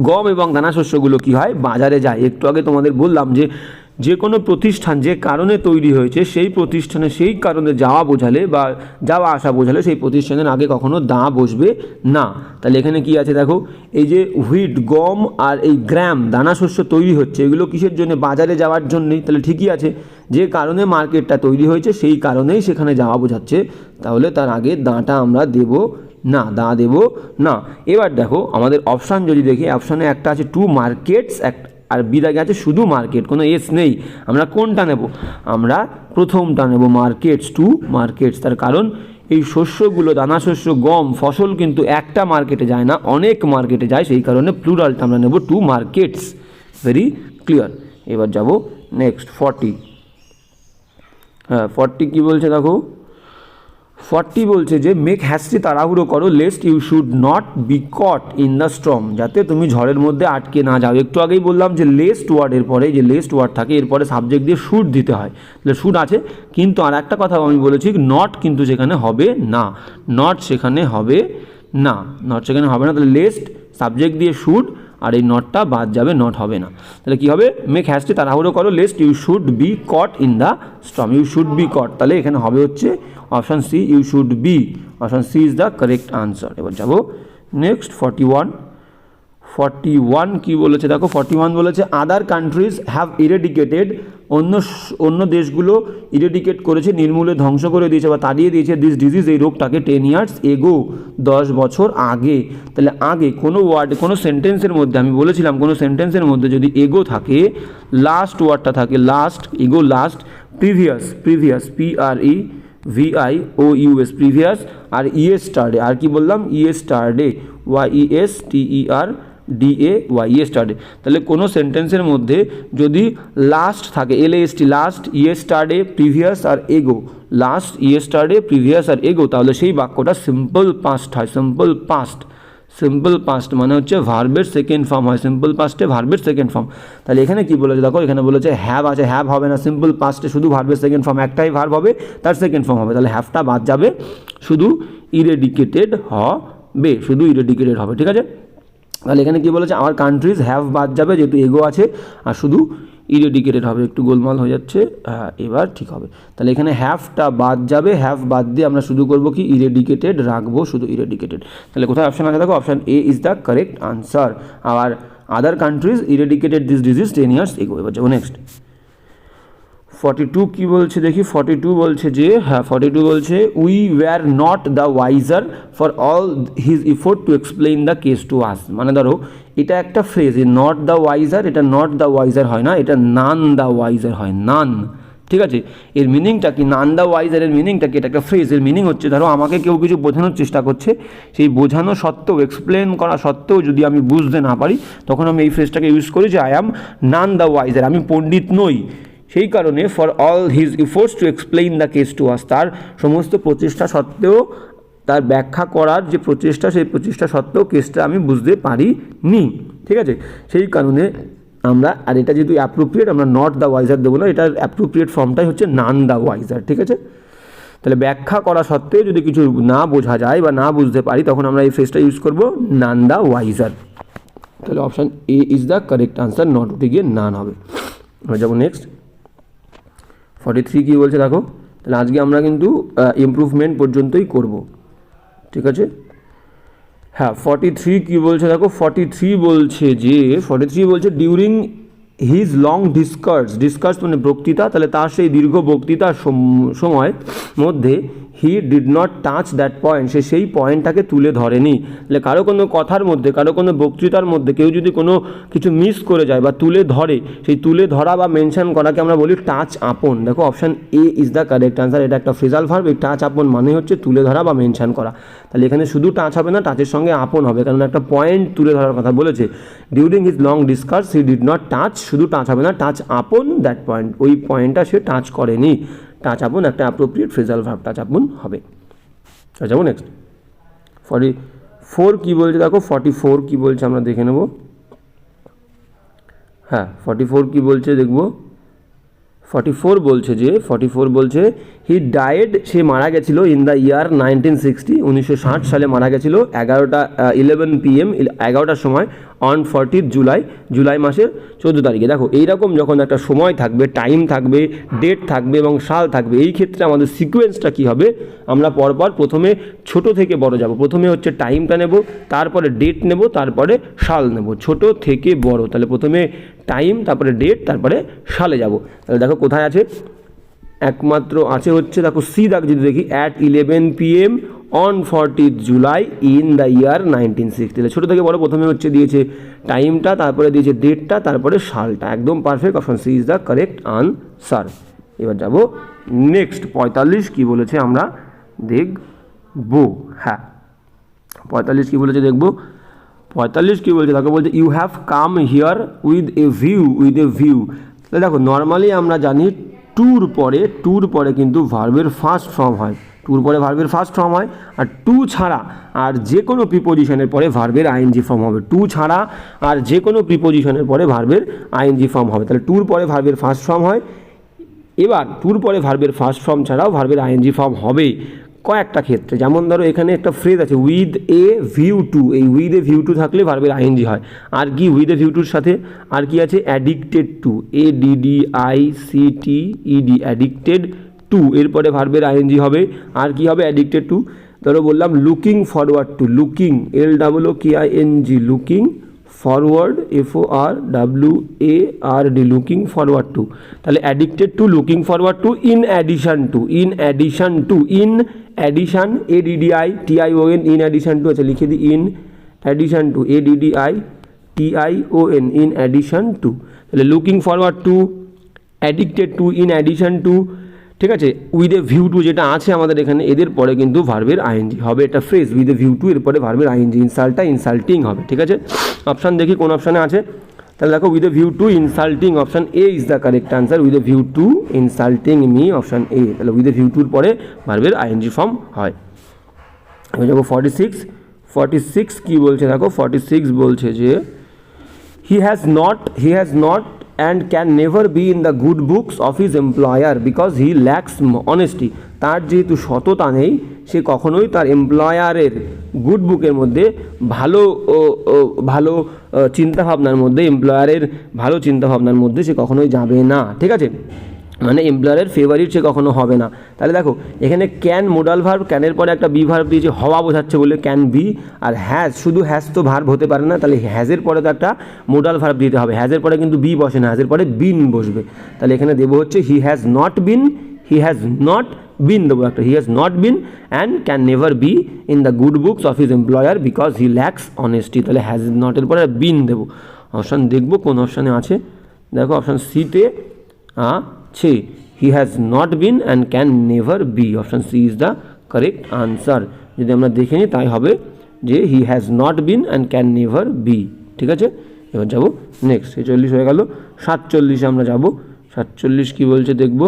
গম এবং দানা শস্যগুলো কি হয়, বাজারে যায়। একটু আগে তোমাদের বললাম যে কোনো প্রতিষ্ঠান যে কারণে তৈরি হয়েছে, সেই প্রতিষ্ঠানে সেই কারণে যাওয়া বোঝালে বা যাওয়া আসা বোঝালে সেই প্রতিষ্ঠানের আগে কখনো দাঁ বসবে না। তাহলে এখানে কি আছে দেখো, এই যে হুইট গম আর এই গ্রাম দানা শস্য তৈরি হচ্ছে, এগুলো কিসের জন্য, বাজারে যাওয়ার জন্যই, তাহলে ঠিকই আছে, যে কারণে মার্কেটটা তৈরি হয়েছে সেই কারণেই সেখানে যাওয়া বোঝাচ্ছে, তাহলে তার আগে দাঁটা আমরা দেব না, দাঁ দেব না। এবার দেখো আমাদের অপশান যদি দেখি, অপশানে একটা আছে টু মার্কেটস, আর বিদাগে আছে শুধু মার্কেট, কোনো এস নেই, আমরা কোনটা নেব, আমরা প্রথমটা নেব, মার্কেটস, টু মার্কেটস। তার কারণ এই শস্যগুলো, দানা শস্য গম ফসল কিন্তু একটা মার্কেটে যায় না, অনেক মার্কেটে যায়, সেই কারণে প্লুরালটা আমরা নেব টু মার্কেটস, ভেরি ক্লিয়ার। এবার যাব নেক্সট 40, হ্যাঁ 40 কী বলছে দেখো, 40 বলছে যে মেক হ্যাস্টি, তাড়াহুড়ো করো, lest you should not be caught in the storm, যাতে তুমি ঝড়ের মধ্যে আটকে না যাও। একটু আগেই বললাম যে লেস্ট ওয়ার্ডের পরে যে লেস্ট ওয়ার্ড থাকে এরপরে সাবজেক্ট দিয়ে শুড দিতে হয়, তাহলে শুড আছে, কিন্তু আর একটা কথা আমি বলেছি নট কিন্তু সেখানে হবে না, নট সেখানে হবে না, তাহলে লেস্ট সাবজেক্ট দিয়ে শুড, আর এই নটটা বাদ যাবে, নট হবে না, তাহলে কী হবে, মেক হ্যাস্টি, তাড়াহুড়ো করো, lest you should be caught in the storm, you should be caught, তাহলে এখানে হবে হচ্ছে option C, you should be, option C is the correct answer. এবার যাবো নেক্সট 41 কি বলেছে দেখো, 41 বলেছে আদার কান্ট্রিজ হ্যাভ ইরেডিকেটেড, অন্য দেশগুলো ইরেডিকেট করেছে, নির্মূলে ধ্বংস করে দিয়েছে বা তাড়িয়ে দিয়েছে দিস ডিজিজ, এই রোগটাকে 10 years এগো, 10 বছর আগে। তাহলে আগে কোনো ওয়ার্ড, কোনো সেন্টেন্সের মধ্যে আমি বলেছিলাম কোনো সেন্টেন্সের মধ্যে যদি এগো থাকে, লাস্ট ওয়ার্ডটা থাকে লাস্ট, এগো লাস্ট, প্রিভিয়াস PREVIOUS প্রিভিয়াস, আর ইয়েস্টারডে, আর কি বললাম ইয়েস্টারডে YESTER DAY ইয়েস্টারডে। তাহলে কোনো সেন্টেন্সের মধ্যে যদি লাস্ট থাকে LAST লাস্ট, ইয়েস্টারডে প্রিভিয়াস আর এগো, লাস্ট ইয়েস্টারডে প্রিভিয়াস আর এগো, তাহলে সেই বাক্যটা সিম্পল পাস্ট হয়। সিম্পল পাস্ট, সিম্পল পাস্ট মানে হচ্ছে ভার্বের সেকেন্ড ফর্ম হয়, সিম্পল পাস্টে ভার্বের সেকেন্ড ফর্ম। তাহলে এখানে কি বলেছে দেখো, এখানে বলেছে হ্যাভ আছে, হ্যাভ হবে না, সিম্পল পাস্টে শুধু ভার্বের সেকেন্ড ফর্ম, একটাই ভার্ব হবে তার সেকেন্ড ফর্ম হবে, তাহলে হ্যাভটা বাদ যাবে, শুধু ইরেডিকেটেড হবে, শুধু ইরেডিকেটেড হবে, ঠিক আছে। তাহলে এখানে কি বলেছে, আওয়ার কান্ট্রিজ হ্যাভ বাদ যাবে যেহেতু এগো আছে, আর শুধু ইরেডিকেটেড হবে, একটু গোলমাল হয়ে যাচ্ছে, হ্যাঁ এবার ঠিক হবে। তাহলে এখানে হ্যাভটা বাদ যাবে, হ্যাভ বাদ দিয়ে আমরা শুধু করবো কি ইরেডিকেটেড রাখবো, শুধু ইরেডিকেটেড। তাহলে কোথায় অপশান আছে দেখো, option A is the correct answer. আর other countries eradicated this disease 10 years এগো। এবার যাবো নেক্সট 42 কি বলছে দেখি, 42 বলছে যে, হ্যাঁ 42 বলছে we were not the wiser for all his effort to explain the case to আস। মানে ধরো এটা একটা ফ্রেজ, নট দ্য ওয়াইজার, এটা নট দ্য ওয়াইজার হয় না, এটা নান দ্য ওয়াইজার হয়, নান, ঠিক আছে। এর মিনিংটা কি, নান দ্য ওয়াইজারের মিনিংটা কি, এটা একটা ফ্রেজ, এর মিনিং হচ্ছে ধরো আমাকে কেউ কিছু বোঝানোর চেষ্টা করছে, সেই বোঝানো সত্ত্বেও, এক্সপ্লেন করা সত্ত্বেও যদি আমি বুঝতে না পারি, তখন আমি এই ফ্রেজটাকে ইউজ করি যে I am none the wiser, আমি পণ্ডিত নই। সেই কারণে for all his efforts to explain the case to us, তার সমস্ত প্রচেষ্টা সত্ত্বেও, তার ব্যাখ্যা করার যে প্রচেষ্টা, সেই প্রচেষ্টা সত্ত্বেও কেসটা আমি বুঝতে পারিনি, ঠিক আছে। সেই কারণে আমরা, আর এটা যেহেতু অ্যাপ্রোপ্রিয়েট, আমরা নট দ্য ওয়াইজার দেবো না, এটার অ্যাপ্রোপ্রিয়েট ফর্মটাই হচ্ছে নান দ্য ওয়াইজার, ঠিক আছে। তাহলে ব্যাখ্যা করা সত্ত্বেও যদি কিছু না বোঝা যায় বা না বুঝতে পারি, তখন আমরা এই ফ্রেজটা ইউজ করবো নান দ্য ওয়াইজার। তাহলে option A is the correct answer, not উঠে গিয়ে নান হবে। আমরা যাবো নেক্সট 43 কী বলছে দেখো, তাহলে আজকে আমরা কিন্তু ইমপ্রুভমেন্ট পর্যন্তই করব, ঠিক আছে। হ্যাঁ 43 কী বলছে দেখো, 43 বলছে যে, 43 বলছে ডিউরিং হিজ লং ডিসকার্স মানে বক্তৃতা, তাহলে তার সেই দীর্ঘ বক্তৃতার সময় মধ্যে he did not touch that point, সে সেই পয়েন্টটাকে তুলে ধরেনি। তাহলে কারো কোনো কথার মধ্যে, কারো কোনো বক্তৃতার মধ্যে কেউ যদি কোনো কিছু মিস করে যায় বা তুলে ধরে, সেই তুলে ধরা বা মেনশন করাকে আমরা বলি টাচ আপন। দেখো option A is the correct answer, এটা একটা ফ্রেজাল ভার্ব, এই টাচ আপন মানে হচ্ছে তুলে ধরা বা মেনশন করা। তাহলে এখানে শুধু টাচ হবে না, টাচের সঙ্গে আপন হবে, কারণ একটা পয়েন্ট তুলে ধরার কথা বলেছে। During his long discourse he did not touch, শুধু টাচ হবে না, টাচ আপন দ্যাট পয়েন্ট, ওই পয়েন্টটা সে টাচ করেনি। টাচ আপন একটা অ্যাপ্রোপ্রিয়েট ফ্রেজাল ভার্ব, টাচ আপন হবে। যাবো নেক্সট 44 কী বলছে দেখো, 44 কী বলছে আমরা দেখে নেব। হ্যাঁ 44 কী বলছে দেখব, 44 বলছে যে, 44 বলছে হি ডায়েড, সে মারা গেছিলো ইন দ্য ইয়ার 1960, 1960 সালে মারা গেছিলো 11 PM 11টার সময়, অন 40 জুলাই মাসের 14 তারিখে। দেখো এইরকম যখন একটা সময় থাকবে, টাইম থাকবে, ডেট থাকবে এবং সাল থাকবে, এই ক্ষেত্রে আমাদের সিকোয়েন্সটা কী হবে, আমরা পরপর প্রথমে ছোট থেকে বড় যাব, প্রথমে হচ্ছে টাইমটা নেব, তারপরে ডেট নেব, তারপরে সাল নেব, ছোট থেকে বড়। তাহলে প্রথমে টাইম, তারপরে ডেট, তারপরে সালে যাব। তাহলে দেখো কোথায় আছে, একমাত্র আছে হচ্ছে দেখো সি দাগ যদি দেখি, at 11 PM on 40 July in the year 1960। তাহলে ছোটো থেকে বড়, প্রথমে হচ্ছে দিয়েছে টাইমটা, তারপরে দিয়েছে ডেটটা, তারপরে সালটা, একদম perfect, option C is the correct answer. এবার যাব নেক্সট 45 কী বলেছে আমরা দেখব। হ্যাঁ 45 কী বলেছে দেখব, 45 কী বলছে দেখো, বলছে you have come here with a view. তাহলে দেখো নর্মালি আমরা জানি টুর পরে কিন্তু ভার্বের ফার্স্ট ফর্ম হয়, টুর পরে ভার্বের ফার্স্ট ফর্ম হয়, আর টু ছাড়া আর যে কোনো প্রিপোজিশনের পরে ভার্বের আইএনজি ফর্ম হবে, টু ছাড়া আর যে কোনো প্রিপোজিশনের পরে ভার্বের আইএনজি ফর্ম হবে। তাহলে টুর পরে ভার্বের ফার্স্ট ফর্ম হয়, এবার টুর পরে ভার্বের ফার্স্ট ফর্ম ছাড়াও ভার্বের আইএনজি ফর্ম হবে কয়েকটা ক্ষেত্রে। যেমন ধরো এখানে একটা ফ্রেজ আছে উইথ এ ভিউ টু, এই উইথ এ ভিউ টু থাকলে ভার্বের আইএনজি হয়। আর কি উইথ এ ভিউ টুর সাথে আর কি আছে, addicted to, ADDICTED, addicted to, এরপরে ভার্বের আইএনজি হবে। আর কি হবে, অ্যাডিক্টেড টু। ধরো বললাম looking forward to, looking LOOKING, looking forward FORWARD, looking forward to. তাহলে addicted to, looking forward to, in addition to, in addition ADDITION, in addition to, আচ্ছা লিখে দিই, in addition to ADDITION, in addition to. তাহলে looking forward to, addicted to, in addition to, ঠিক আছে, উইথ এ ভিউ টু যেটা আছে আমাদের এখানে, এদের পরে কিন্তু ভার্বের আইএনজি হবে, এটা phrase with a view to, এরপরে ভার্বের আইএনজি, ইনসাল্টটা ইনসাল্টিং হবে। ঠিক আছে, অপশান দেখি কোন অপশানে আছে। তাহলে দেখো with a view to insulting, option A is the correct answer. With a view to insulting me, option A. তাহলে উইথ এ ভিউ টুর পরে ভার্বের আইএনজি ফর্ম হয়। আমি যাবো 46 কি বলছে দেখো, 46 বলছে যে he has not and can never be in the good books of his employer because he lacks honesty. তার যেহেতু সততা নেই, সে কখনোই তার এমপ্লয়ারের গুড বুকের মধ্যে ভালো চিন্তাভাবনার মধ্যে, এমপ্লয়ারের ভালো চিন্তাভাবনার মধ্যে সে কখনোই যাবে না। ঠিক আছে, মানে এমপ্লয়ারের ফেভারিট সে কখনো হবে না। তাহলে দেখো এখানে ক্যান মোডাল ভার্ব, ক্যানের পরে একটা বি ভার্ব দিয়েছে, হওয়া বোঝাচ্ছে বলে ক্যান বি। আর হ্যাজ, শুধু হ্যাজ তো ভার্ব হতে পারে না, তাহলে হ্যাজের পরে তো একটা মোডাল ভার্ব দিতে হবে। হ্যাজের পরে কিন্তু বি বসে না, হ্যাজের পরে বিন বসবে। তাহলে এখানে দেবো হচ্ছে হি হ্যাজ নট বিন দেবো একটা, হি has not been and can never be in the good books of his employer because he lakhs honesty. তাহলে হ্যাজ নটের পরে বিন দেবো। অপশান দেখবো কোন অপশানে আছে। দেখো অপশান সিতে আছে, he has not been and can never be, option C is the correct answer. যদি আমরা দেখে নিই তাই হবে যে he has not been and can never be. ঠিক আছে, এবার যাবো নেক্সট। 46 হয়ে গেল, 47 আমরা যাব। 47 কি বলছে দেখবো।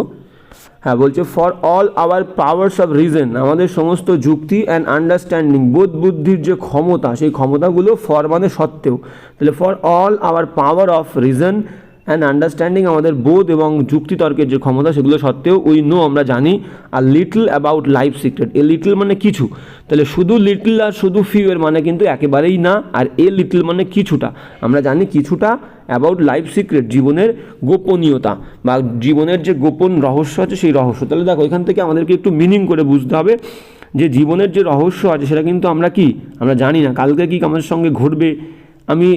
হ্যাঁ বলছে for all our powers of reason, আমাদের সমস্ত যুক্তি অ্যান্ড আন্ডারস্ট্যান্ডিং, বোধ বুদ্ধির যে ক্ষমতা, সেই ক্ষমতাগুলো ফর মানে সত্ত্বেও। তাহলে for all our power of reason and understanding, আমাদের বোধ এবং যুক্তিতর্কের যে ক্ষমতা সেগুলো সত্ত্বেও, উই নো আমরা জানি, আর little about life secret, a little মানে কিছু। তাহলে শুধু লিটল আর শুধু ফিউ এর মানে কিন্তু একেবারেই না, আর এ লিটল মানে কিছুটা, আমরা জানি কিছুটা অ্যাবাউট লাইফ সিক্রেট, জীবনের গোপনীয়তা বা জীবনের যে গোপন রহস্য আছে সেই রহস্য। তাহলে দেখো এখান থেকে আমাদেরকে একটু মিনিং করে বুঝতে হবে যে জীবনের যে রহস্য আছে সেটা কিন্তু আমরা জানি না, কালকে কি আমাদের সঙ্গে ঘটবে, আমি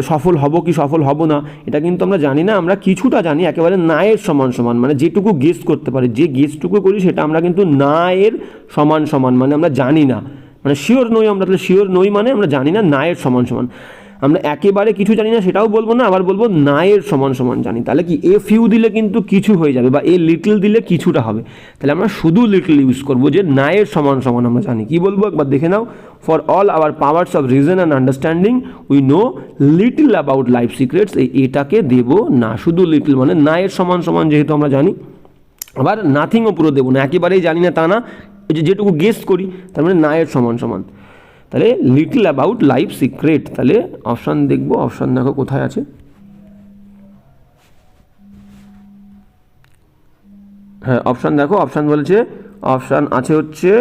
সফল হব কি সফল হব না, এটা কিন্তু আমরা জানি না। আমরা কিছুটা জানি, একেবারে না এর সমান সমান, মানে যেটুকু গেস করতে পারি, যে গেসটুকু করি সেটা আমরা কিন্তু না এর সমান সমান, মানে আমরা জানি না, মানে শিওর নই আমরা। তাহলে শিওর নই মানে আমরা জানি না, না এর সমান সমান। আমরা একেবারে কিছু জানি না সেটাও বলবো না, আবার বলবো না এর সমান সমান জানি। তাহলে কি এ ফিউ দিলে কিন্তু কিছু হয়ে যাবে, বা এ লিটল দিলে কিছুটা হবে। তাহলে আমরা শুধু লিটল ইউজ করবো, যে না এর সমান সমান আমরা জানি। কি বলবো একবার দেখে নাও, for all our powers of reason and understanding we know little about life secrets, এটাকে দেবো না, শুধু লিটল মানে না এর সমান সমান যেহেতু আমরা জানি। আবার নাথিংও পুরো দেবো না, একেবারেই জানি না তা না, যেটুকু গেস করি তার মানে না এর সমান সমান। তাহলে লিটল অ্যাবাউট লাইফ সিক্রেট। তাহলে অপশান দেখবো, অপশান দেখো কোথায় আছে। হ্যাঁ অপশান দেখো, অপশান বলছে, অপশান আছে হচ্ছে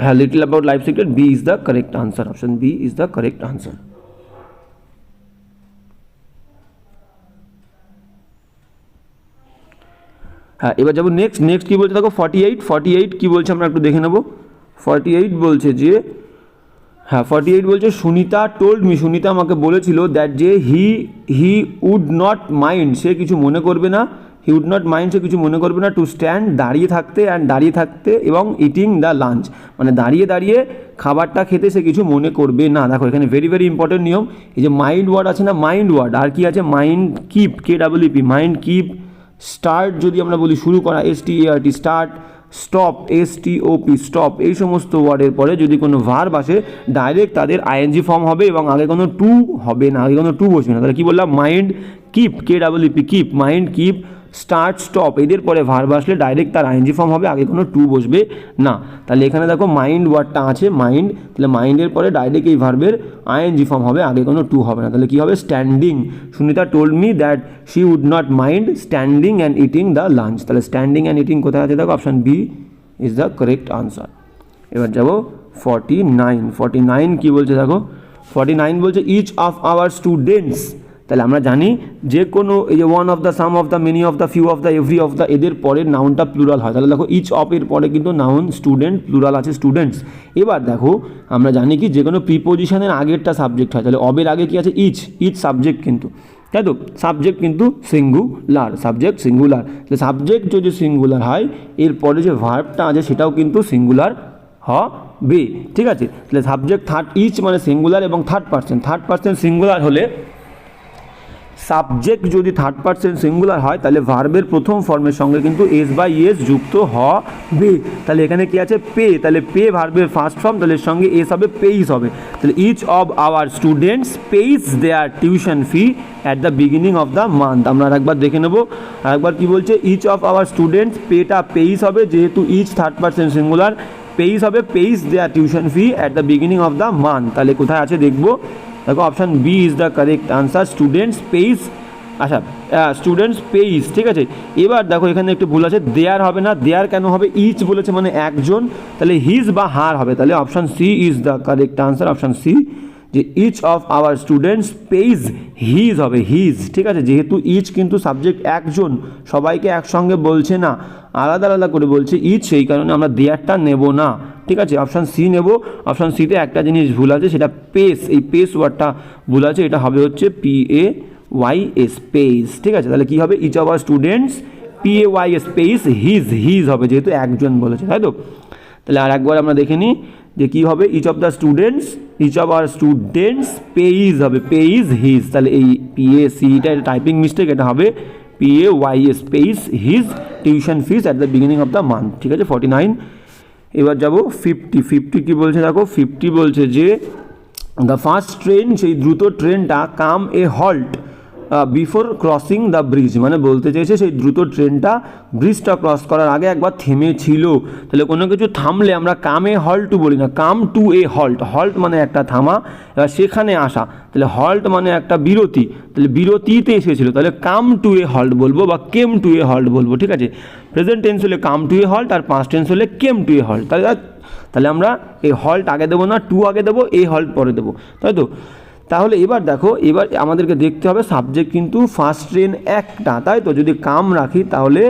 হ্যাঁ little about life secret, B is the correct answer, option B is the correct answer. হ্যাঁ এবার যাবো নেক্সট কি বলছে দেখো 48 কি বলছে আমরা একটু দেখে নেবো। 48 বলছে যে, হ্যাঁ 48 বলছে সুনিতা টোল্ড মি, সুনিতা আমাকে বলেছিল দ্যাট যে হি উড নট মাইন্ড, সে কিছু মনে করবে না, হি উড নট মাইন্ড, সে কিছু মনে করবে না, টু স্ট্যান্ড দাঁড়িয়ে থাকতে এবং ইটিং দ্য লাঞ্চ, মানে দাঁড়িয়ে খাবারটা খেতে সে কিছু মনে করবে না। দেখো এখানে ভেরি ভেরি ইম্পর্টেন্ট নিয়ম, এই যে মাইন্ড ওয়ার্ড আছে না, মাইন্ড ওয়ার্ড, আর কি আছে mind keep, KEEP, mind keep, start যদি আমরা বলি শুরু করা, START, start, stop, STOP, stop, এই সমস্ত ওয়ার্ডের পরে যদি কোনো ভার্ব আসে ডাইরেক্ট তাদের ING ফর্ম হবে এবং আগে কোনো টু হবে না, আগে কোনো টু বসবে না। তাহলে কী বললাম, mind keep, KEEP, keep, mind keep, start, stop, এদের পরে ভার্ব আসলে ডাইরেক্ট তার ING ফর্ম হবে, আগে কোনো টু বসবে না। তাহলে এখানে দেখো মাইন্ড ওয়ার্ডটা আছে, মাইন্ড, তাহলে মাইন্ডের পরে ডাইরেক্ট এই ভার্বের ING ফর্ম হবে, আগে কোনো টু হবে না। তাহলে কী হবে, standing, Sunita told me that she would not mind standing and eating the lunch. তাহলে স্ট্যান্ডিং অ্যান্ড ইটিং কোথায় আছে দেখো, option B is the correct answer. এবার যাবো 49 কী বলছে দেখো, 49 বলছে ইচ অফ আওয়ার স্টুডেন্টস, তাহলে আমরা জানি যে কোনো এই যে one of the, some of the, many of the, few of the, every of the, এদের পরের নাউনটা প্লুরাল হয়। তাহলে দেখো ইচ অফ এর পরে কিন্তু নাউন স্টুডেন্ট, প্লুরাল আছে স্টুডেন্টস। এবার দেখো আমরা জানি কি যে কোনো প্রিপোজিশনের আগেরটা সাবজেক্ট হয়, তাহলে অবের আগে কি আছে, ইচ সাবজেক্ট কিন্তু, তাই তো, সাবজেক্ট কিন্তু সিঙ্গুলার, সাবজেক্ট সিঙ্গুলার। তাহলে সাবজেক্ট যদি সিঙ্গুলার হয় এরপরে যে ভার্বটা আছে সেটাও কিন্তু সিঙ্গুলার হবে, ঠিক আছে। তাহলে সাবজেক্ট ইচ মানে সিঙ্গুলার এবং থার্ড পার্সন সিঙ্গুলার হলে সাবজেক্ট যদি থার্ড পারসন সিঙ্গুলার হয় তাহলে ভার্বের প্রথম ফর্মের সঙ্গে কিন্তু এস বাই এস যুক্ত হবে। তাহলে এখানে কি আছে পে, তাহলে পে ভার্বের ফার্স্ট ফর্ম, তাহলে এর সঙ্গে এস হবে পেইস হবে। তাহলে each of our students pays their tuition fee at the beginning of the month. আমরা আরেকবার দেখে নেব, আরেকবার কি বলছে, ইচ অফ আওয়ার স্টুডেন্টস, পেটা পেইস হবে যেহেতু each third person singular, pays হবে pays their tuition fee at the beginning of the month. তাহলে কোথায় আছে দেখবো, দেখো option B is the correct answer, students pays. আচ্ছা স্টুডেন্টস পেইস, ঠিক আছে। এবার দেখো এখানে একটু ভুল আছে, দেয়ার হবে না, দেয়ার কেন হবে, ইচ বলেছে মানে একজন, তাহলে হিজ বা হার হবে। তাহলে option C is the correct answer, option C, যে each of our students pays his হবে, হিজ, ঠিক আছে। যেহেতু ইচ কিন্তু সাবজেক্ট একজন, সবাইকে একসঙ্গে বলছে না, আলাদা আলাদা করে বলছে ইচ, সেই কারণে আমরা দেয়ারটা নেব না, ঠিক আছে। অপশান সি নেব। অপশান সিতে একটা জিনিস ভুল আছে, সেটা পেস, এই পেস ওয়ার্ডটা ভুল আছে, এটা হবে হচ্ছে PAYS পেইস, ঠিক আছে। তাহলে কী হবে, each of our students PAYS pays his, his হবে যেহেতু একজন বলেছে, তাই তো। তাহলে আর একবার আমরা দেখে নিই যে কী হবে, each of the students, each of our students pays হবে, পেইজ হিজ। তাহলে এই PACটা এটা টাইপিং মিস্টেক, এটা হবে PAYS pays his tuition fees at the beginning of the month, ঠিক আছে। 49। এবার যাব 50 কী বলছে দেখো, 50 বলছে যে দ্য ফার্স্ট ট্রেন, সেই দ্রুত ট্রেনটা come a halt before crossing the bridge, মানে বলতে চেয়েছে সেই দ্রুত ট্রেনটা ব্রিজটা ক্রস করার আগে একবার থেমেছিল। তাহলে কোনো কিছু থামলে আমরা কাম এ হল্ট টু বলি না, come to a halt, halt মানে একটা থামা, এবার সেখানে আসা, তাহলে হল্ট মানে একটা বিরতি, তাহলে বিরতিতে এসেছিল, তাহলে কাম টু এ হল্ট বলবো বা কেম টু এ হল্ট বলবো, ঠিক আছে। প্রেজেন্ট টেন্স হলে কাম টু এ হল্ট, আর পাস্ট টেন্স হলে কেম টু এ হল্ট। তাহলে আমরা এই হল্ট আগে দেবো না, টু আগে দেবো, এই হল্ট পরে দেবো, তাই তো। তাহলে এবার দেখো, এবার আমাদেরকে দেখতে হবে সাবজেক্ট কিন্তু ফার্স্ট ট্রেন একটা, তাই তো। যদি কাম রাখি তাহলে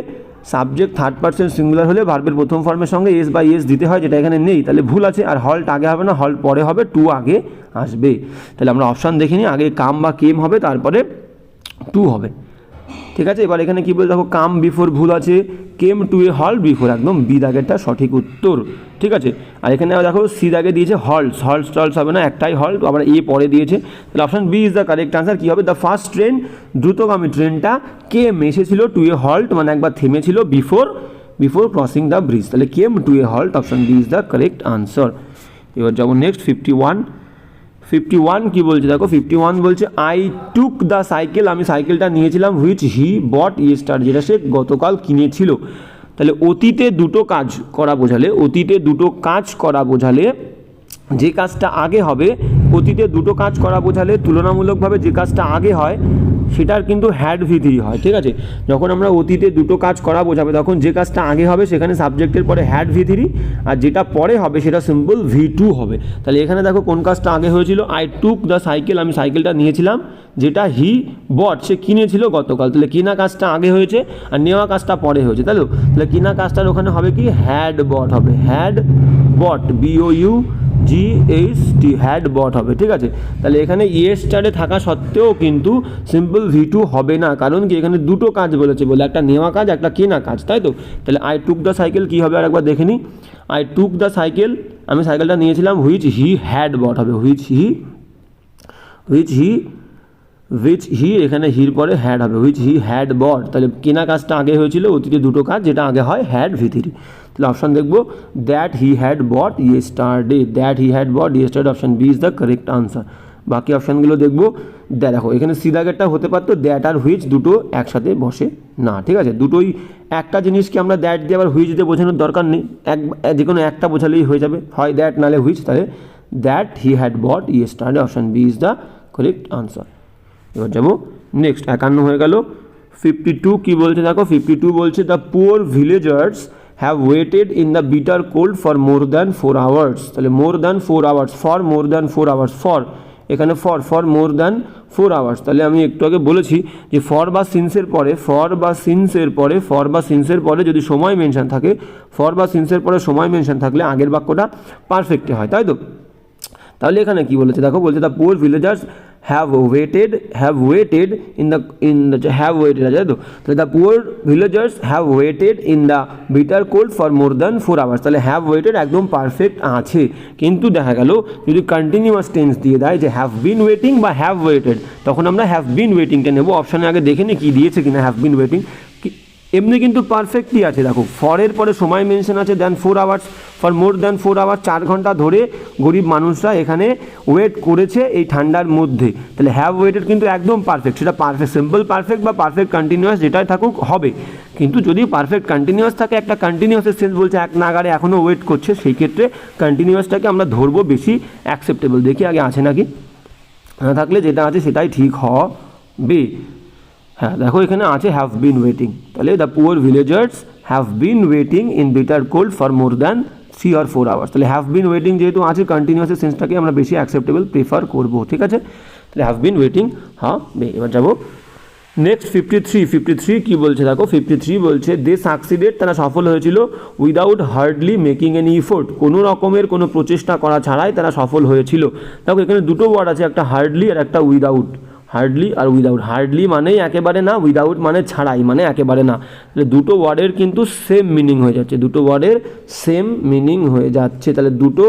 সাবজেক্ট থার্ড পারসন সিঙ্গুলার হলে ভার্বের প্রথম ফর্মের সঙ্গে এস বাই এস দিতে হয়, যেটা এখানে নেই, তাহলে ভুল আছে। আর হল্ট আগে হবে না, হল্ট পরে হবে, টু আগে আসবে। তাহলে আমরা অপশান দেখে নিই, আগে কাম বা কেম হবে, তারপরে টু হবে, ঠিক আছে। এবার এখানে কী বলে দেখো, কাম বিফোর ভুল আছে, কেম টু এ হল্ট বিফোর, একদম বি দাগেরটা সঠিক উত্তর, ঠিক আছে। আর এখানে দেখো সি দাগে দিয়েছে হল্টস, হল্টস টল্টস হবে না, একটাই হল্ট, আবার এ পরে দিয়েছে, তাহলে option B is the correct answer. কী হবে, দ্য ফার্স্ট ট্রেন, দ্রুতগামী ট্রেনটা কেম এসেছিল টু এ হল্ট, মানে একবার থেমেছিল, বিফোর ক্রসিং দ্য ব্রিজ, তাহলে came to a halt, option B is the correct answer. এবার যাবো নেক্সট 51 কী বলছে দেখো, 51 বলছে আই টুক দ্য সাইকেল, আমি সাইকেলটা নিয়েছিলাম, হুইচ হি বট ইয়েস্টার, যেটা সে গতকাল কিনেছিল। তাহলে অতীতে দুটো কাজ করা বোঝালে, অতীতে দুটো কাজ করা বোঝালে যে কাজটা আগে হবে, অতীতে দুটো কাজ করা বোঝালে তুলনামূলকভাবে যে কাজটা আগে হয় সেটার কিন্তু হ্যাড V3 হয়, ঠিক আছে। যখন আমরা অতীতে দুটো কাজ করা বোঝাবে তখন যে কাজটা আগে হবে সেখানে সাবজেক্টের পরে হ্যাড V3, আর যেটা পরে হবে সেটা সিম্পল V2 হবে। তাহলে এখানে দেখো কোন কাজটা আগে হয়েছিল, আই টুক দ্য সাইকেল, আমি সাইকেলটা নিয়েছিলাম, যেটা হি বট, সে কিনেছিল গতকাল, তাহলে কিনা কাজটা আগে হয়েছে আর নেওয়া কাজটা পরে হয়েছে, তাহলে কিনা কাজটার ওখানে হবে কি, হ্যাড বট হবে, হ্যাড বট, BOUGHT, হ্যাড বট হবে, ঠিক আছে। তাহলে এখানে ইয়েস্টারডে থাকা সত্ত্বেও কিন্তু সিম্পল V2 হবে না, কারণ কি এখানে দুটো কাজ বলেছে বলে, একটা নেওয়া কাজ, একটা কেনা কাজ, তাই তো। তাহলে আই টুক দ্য সাইকেল কী হবে আরেকবার দেখে নিই, আই টুক দ্য সাইকেল, আমি সাইকেলটা নিয়েছিলাম, হুইচ হি হ্যাড বট হবে, হুইচ হি এখানে হির পরে হ্যাড হবে, হুইচ হি হ্যাড বট। তাহলে কেনা কাজটা আগে হয়েছিল, অতীতে দুটো কাজ, যেটা আগে হয় হ্যাড V3। তাহলে অপশান দেখবো, that he had bought yesterday, that he had bought yesterday, option B is the correct answer. বাকি অপশানগুলো দেখবো, দেখো এখানে সি দাগেরটা হতে পারতো, দ্যাট আর হুইচ দুটো একসাথে বসে না, ঠিক আছে। দুটোই একটা জিনিসকে আমরা দ্যাট দিয়ে আবার হুইচ দিয়ে বোঝানোর দরকার নেই, যে কোনো একটা বোঝালেই হয়ে যাবে, হয় দ্যাট নালে হুইচ। তাহলে that he had bought yesterday, option B is the correct answer. এবার যাবো নেক্সট 51 হয়ে গেল। 52 কী বলছে দেখো, 52 বলছে the poor villagers have waited in the bitter cold for more than 4 hours. তাহলে more than 4 hours, for more than 4 hours, for এখানে ফর মোর দ্যান 4 আওয়ার্স। তাহলে আমি একটু আগে বলেছি যে ফর বা সিন্সের পরে যদি সময় মেনশন থাকে, ফর বা সিন্সের পরে সময় মেনশন থাকলে আগের বাক্যটা পারফেক্টে হয়, তাই তো। তাহলে এখানে কি বলেছে দেখো, বলছে the poor villagers have waited in the have waited আছে তো, তাহলে the poor villagers have waited in the bitter cold for more than 4 hours, তাহলে হ্যাভ ওয়েটেড একদম পারফেক্ট আছে, কিন্তু দেখা গেল যদি কন্টিনিউয়াস টেন্স দিয়ে দেয় যে হ্যাভ বিন ওয়েটিং বা হ্যাভ ওয়েটেড, তখন আমরা হ্যাভ বিন ওয়েটিংটা নেব। অপশানে আগে দেখে নিই কী দিয়েছে কিনা হ্যাভ বিন ওয়েটিং, এমনি কিন্তু পারফেক্টলি আছে। দেখো ফরের পরে সময় মেনশন আছে দেন 4 hours, for more than 4 hours, 4 ঘন্টা ধরে গরিব মানুষরা এখানে ওয়েট করেছে এই ঠান্ডার মধ্যে, তাহলে হ্যাভ ওয়েটেড কিন্তু একদম পারফেক্ট, সেটা পারফেক্ট সিম্পল পারফেক্ট বা পারফেক্ট কন্টিনিউয়াস যেটাই থাকুক হবে। কিন্তু যদি পারফেক্ট কন্টিনিউয়াস থাকে, একটা কন্টিনিউয়াসের সেন্স বলছে এক নাগারে এখনও ওয়েট করছে, সেই ক্ষেত্রে কন্টিনিউয়াসটাকে আমরা ধরবো বেশি অ্যাকসেপ্টেবল। দেখি আগে আছে নাকি, না থাকলে যেটা আছে সেটাই ঠিক হবে। হ্যাঁ দেখো এখানে আছে হ্যাভ বিন ওয়েটিং, তাহলে the poor villagers have been waiting in bitter cold for more than 3 or 4 hours, তাহলে হ্যাভ বিন ওয়েটিং যেহেতু আছে কন্টিনিউয়াসের সেন্সটাকে আমরা বেশি অ্যাকসেপ্টেবল প্রেফার করবো, ঠিক আছে। তাহলে হ্যাভ বিন ওয়েটিং হবে। এবার যাবো নেক্সট 53 কী বলছে দেখো, 53 বলছে দে সাকসিডেড, তারা সফল হয়েছিল without hardly making any effort, কোনো রকমের কোনো প্রচেষ্টা করা ছাড়াই তারা সফল হয়েছিল। দেখো এখানে দুটো ওয়ার্ড আছে, একটা হার্ডলি আর একটা উইদাউট, হার্ডলি আর উইদাউট, হার্ডলি মানেই একেবারে না, উইদাউট মানে ছাড়াই মানে একেবারে না, তাহলে দুটো ওয়ার্ডের কিন্তু সেম মিনিং হয়ে যাচ্ছে, দুটো ওয়ার্ডের সেম মিনিং হয়ে যাচ্ছে, তাহলে দুটো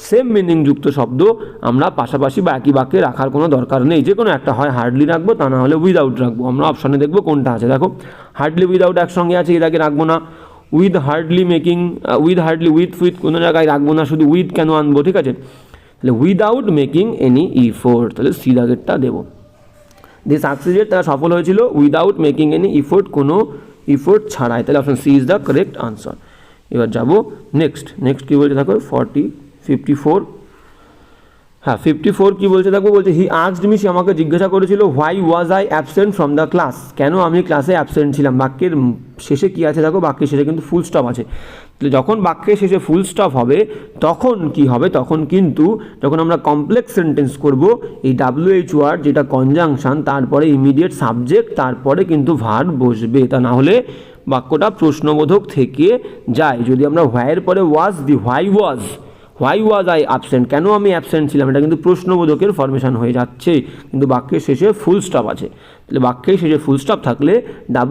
সেম মিনিং যুক্ত শব্দ আমরা পাশাপাশি বা একই বাক্যে রাখার কোনো দরকার নেই, যে কোনো একটা হয় হার্ডলি রাখবো, তা না হলে উইদাউট রাখবো। আমরা অপশানে দেখবো কোনটা আছে, দেখো হার্ডলি উইদাউট একসঙ্গে আছে, এর আগে রাখবো না। With hardly making, with hardly with কোনো জায়গায় রাখবো না, শুধু উইথ কেন আনবো, ঠিক আছে। তাহলে উইদাউট মেকিং এনি ইফোর্ট, তাহলে সি দাগেরটা দেবো। দে সাকসিডেড, তারা সফল হয়েছিল উইদাউট মেকিং এনি ইফোর্ট, কোনো ইফোর্ট ছাড়াই, তাহলে option C is the correct answer. এবার যাবো নেক্সট কী বলছে দেখো 54 হ্যাঁ 54 কী বলছে দেখো, বলছে হি আস্কড মি, সে আমাকে জিজ্ঞাসা করেছিল why was I absent from the class, কেন আমি ক্লাসে অ্যাবসেন্ট ছিলাম। বাক্যের শেষে কী আছে দেখো, বাক্যের শেষে কিন্তু ফুল স্টপ আছে, যখন বাক্যের শেষে ফুল স্টপ হবে তখন কি হবে, তখন কিন্তু যখন আমরা কমপ্লেক্স সেন্টেন্স করব, এই WH ওয়ার্ড যেটা কনজাংশন, তারপরে ইমিডিয়েট সাবজেক্ট, তারপরে কিন্তু ভার্ব বসবে, তা না হলে বাক্যটা প্রশ্নবোধক থেকে যায়। যদি আমরা হোয়াইয়ের পরে ওয়াজ দি, হোয়াই ওয়াজ আই অ্যাবসেন্ট, কেন আমি অ্যাবসেন্ট ছিলাম, এটা কিন্তু প্রশ্নবোধকের ফরমেশন হয়ে যাচ্ছে, কিন্তু বাক্যের শেষে ফুল স্টপ আছে। তাহলে বাক্যের শেষে ফুল স্টপ থাকলে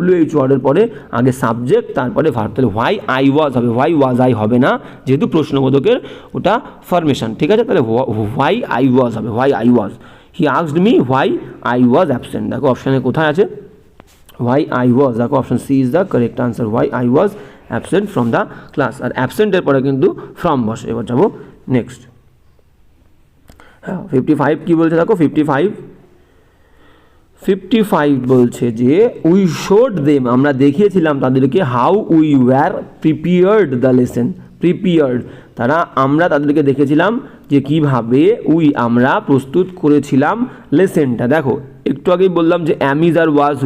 WH ওয়ার্ডের পরে আগে সাবজেক্ট তারপরে ভার্ব, তাহলে হোয়াই আই ওয়াজ হবে, হোয়াই ওয়াজ আই হবে না, যেহেতু প্রশ্নবোধকের ওটা ফরমেশন, ঠিক আছে। তাহলে হোয়াই আই ওয়াজ হবে, why I was, he asked me why I was absent, দেখো অপশানে কোথায় আছে হোয়াই আই ওয়াজ, দেখো option C is the correct answer, why I was absent from the class, আর অ্যাবসেন্টের পরে কিন্তু ফ্রম বসে। এবার যাবো নেক্সট, হ্যাঁ 55 কী বলছে দেখো, 55 বলছে যে উই শোড দেম, আমরা দেখিয়েছিলাম তাদেরকে how we were prepared the lesson, prepared আমরা তাদেরকে দেখেছিলাম যে কীভাবে আমরা প্রস্তুত করেছিলাম লেসেনটা। দেখো একটু আগেই বললাম যে অ্যামিজ আর ওয়াজ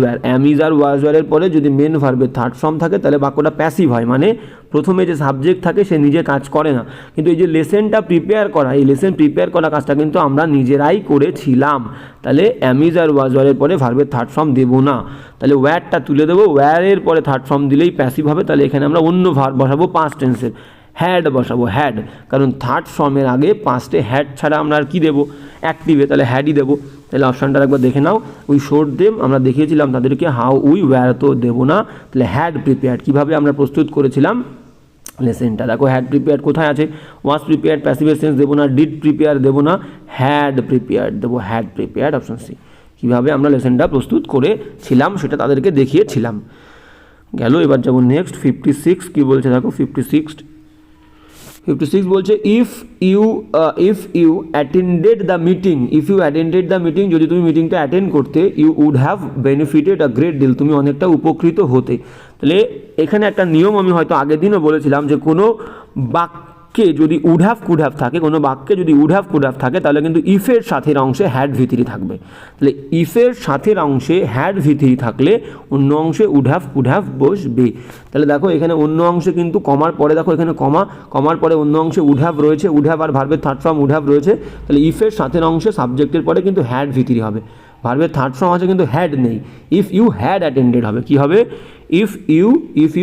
ওয়্যারের পরে যদি মেন ভার্বের থার্ড ফর্ম থাকে তাহলে বাক্যটা প্যাসিভ হয়, মানে প্রথমে যে সাবজেক্ট থাকে সে নিজে কাজ করে না, কিন্তু এই যে লেসেনটা প্রিপেয়ার করা, এই লেসেন প্রিপেয়ার করা কাজটা কিন্তু আমরা নিজেরাই করেছিলাম, তাহলে অ্যামিজ আর ওয়াজ ওয়্যারের পরে ভার্বের থার্ড ফর্ম দেবো না, তাহলে ওয়্যারটা তুলে দেবো, ওয়্যারের পরে থার্ড ফর্ম দিলেই প্যাসিভ হবে, তাহলে এখানে আমরা অন্য ভার্ব বসাবো পাস্ট টেন্সের, হ্যাড বসাবো, হ্যাড, কারণ থার্ড ফর্মের আগে পাস্টে হ্যাড ছাড়া আমরা আর কী দেবো, অ্যাক্টিভে, তাহলে হ্যাডই দেবো। তাহলে অপশানটা একবার দেখে নাও, উই শোড দেম, আমরা দেখিয়েছিলাম তাদেরকে, হাউ উই ওয়্যার তো দেবো না, তাহলে হ্যাড প্রিপেয়ার্ড, কীভাবে আমরা প্রস্তুত করেছিলাম লেসেনটা। দেখো হ্যাড প্রিপেয়ার্ড কোথায় আছে, ওয়াজ প্রিপেয়ার্ড প্যাসিভের সেন্স দেবো না, ডিড প্রিপেয়ার দেবো না, হ্যাড প্রিপেয়ার্ড দেবো, হ্যাড প্রিপেয়ার্ড, অপশন সি। কীভাবে আমরা লেসেনটা প্রস্তুত করেছিলাম সেটা তাদেরকে দেখিয়েছিলাম। গেল, এবার যাবো নেক্সট 56 কী বলছে দেখো, 56 বলছে if you attended the meeting, যদি তুমি মিটিংটা অ্যাটেন্ড করতে, you would have benefited a great deal, তুমি অনেকটা উপকৃত হতে। তাহলে এখানে একটা নিয়ম আমি হয়তো আগের দিনও বলেছিলাম যে কোনো বাক্যে যদি উড হ্যাভ কুড হ্যাভ থাকে, কোনো বাক্যে যদি উড হ্যাভ কুড হ্যাভ থাকে তাহলে কিন্তু ইফের সাথের অংশে হ্যাড ভি3 থাকবে, তাহলে ইফের সাথের অংশে হ্যাড ভি3 থাকলে অন্য অংশে উড হ্যাভ কুড হ্যাভ বসবে। তাহলে দেখো এখানে অন্য অংশে কিন্তু কমার পরে, দেখো এখানে কমার পরে অন্য অংশে উড হ্যাভ রয়েছে, উড হ্যাভ আর ভার্বের থার্ড ফর্ম উড হ্যাভ রয়েছে, তাহলে ইফের সাথের অংশে সাবজেক্টের পরে কিন্তু হ্যাড ভি3 হবে, ভার্বের থার্ড ফর্ম আছে কিন্তু হ্যাড নেই, ইফ ইউ হ্যাড অ্যাটেন্ডেড হবে, কি হবে, ইফ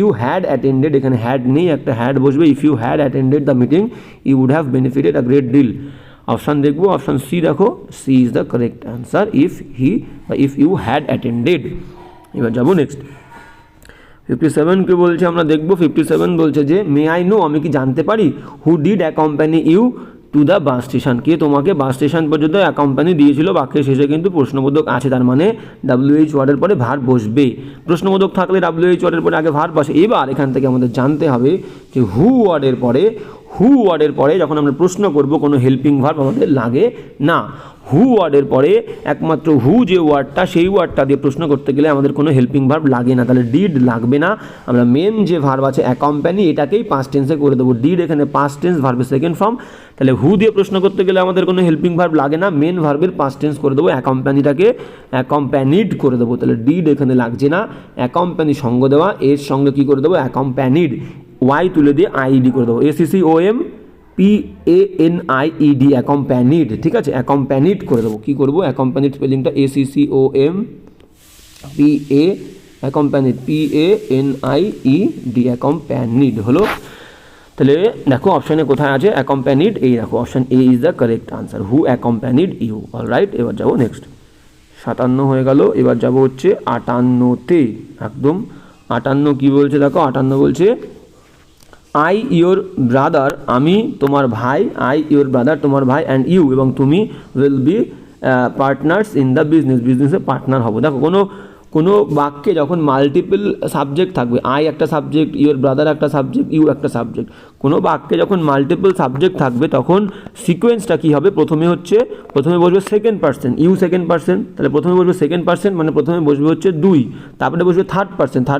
ইউ হ্যাড অ্যাটেন্ডেড, এখানে হ্যাড নেই, একটা হ্যাড বসবে, if you had attended the meeting you would have benefited a great deal. Option দেখবো, অপশান সি দেখো, C is the correct answer if you had attended. এবার যাবো নেক্সট 57কে বলছে আমরা দেখবো। 57 বলছে যে মে আই নো, আমি কি জানতে পারি, who did accompany you to the bus station, কে তোমাকে বাস স্টেশন পর্যন্ত অ্যাকম্পানি দিয়েছিল। বাক্যের শেষে কিন্তু প্রশ্নবোধক আছে, তার মানে WH ওয়ার্ডের পরে ভার্ব বসবে। প্রশ্নবোধক থাকলে WH ওয়ার্ডের পরে আগে ভার্ব বসে। এবার এখান থেকে আমাদের জানতে হবে যে হু ওয়ার্ডের পরে যখন আমরা প্রশ্ন করব কোনো হেল্পিং ভার্ব আমাদের লাগে না। হু ওয়ার্ডের পরে একমাত্র হু যে ওয়ার্ডটা, সেই ওয়ার্ডটা দিয়ে প্রশ্ন করতে গেলে আমাদের কোনো হেল্পিং ভার্ব লাগে না, তাহলে ডিড লাগবে না। আমরা মেন যে ভার্ব আছে অ্যাকম্প্যানি, এটাকেই পাস্ট টেন্সে করে দেবো। ডিড এখানে পাস্ট টেন্স, ভার্বের সেকেন্ড ফর্ম, তাহলে হু দিয়ে প্রশ্ন করতে গেলে আমাদের কোনো হেল্পিং ভার্ব লাগে না, মেন ভার্বের পাস্ট টেন্স করে দেবো, অ্যাকম্প্যানিটাকে অ্যাকম্প্যানিড করে দেবো। তাহলে ডিড এখানে লাগছে না, অ্যাকম্প্যানি সঙ্গ দেওয়া, এর সঙ্গে কী করে দেবো, অ্যাকম্প্যানিড, ওয়াই তুলে দিয়ে আইডি করে দেবো, ACCOMPANIED, অ্যাকম্প্যানিড, ঠিক আছে, অ্যাকম্প্যানিড করে দেবো। কী করবো, অ্যাকম্প্যানিড স্পেলিংটা ACCOMPA, অ্যাকম্প্যানিড PANIED, অ্যাকম্প্যানিড হলো। তাহলে দেখো অপশানে কোথায় আছে অ্যাকম্প্যানিড, এই দেখো option A is the correct answer, who accompanied you. Alright, এবার যাবো নেক্সট 57 হয়ে গেল। এবার যাবো হচ্ছে 58তে, একদম 58 কী বলছে দেখো, 58 বলছে আই ইয়োর ব্রাদার, আমি তোমার ভাই, আই ইয়োর ব্রাদার তোমার ভাই, অ্যান্ড ইউ এবং তুমি will be partners in the বিজনেসে পার্টনার হবো। দেখো কোনো বাক্যে যখন মাল্টিপল সাবজেক্ট থাকবে, আই একটা সাবজেক্ট, ইয়োর ব্রাদার একটা সাবজেক্ট, ইউ একটা সাবজেক্ট, কোনো বাক্যে যখন মাল্টিপল সাবজেক্ট থাকবে তখন সিকোয়েন্সটা কী হবে, প্রথমে বসবে second person, you second person, তাহলে প্রথমে বসবে সেকেন্ড পার্সন মানে প্রথমে বসবে হচ্ছে 2, তারপরে বসবে থার্ড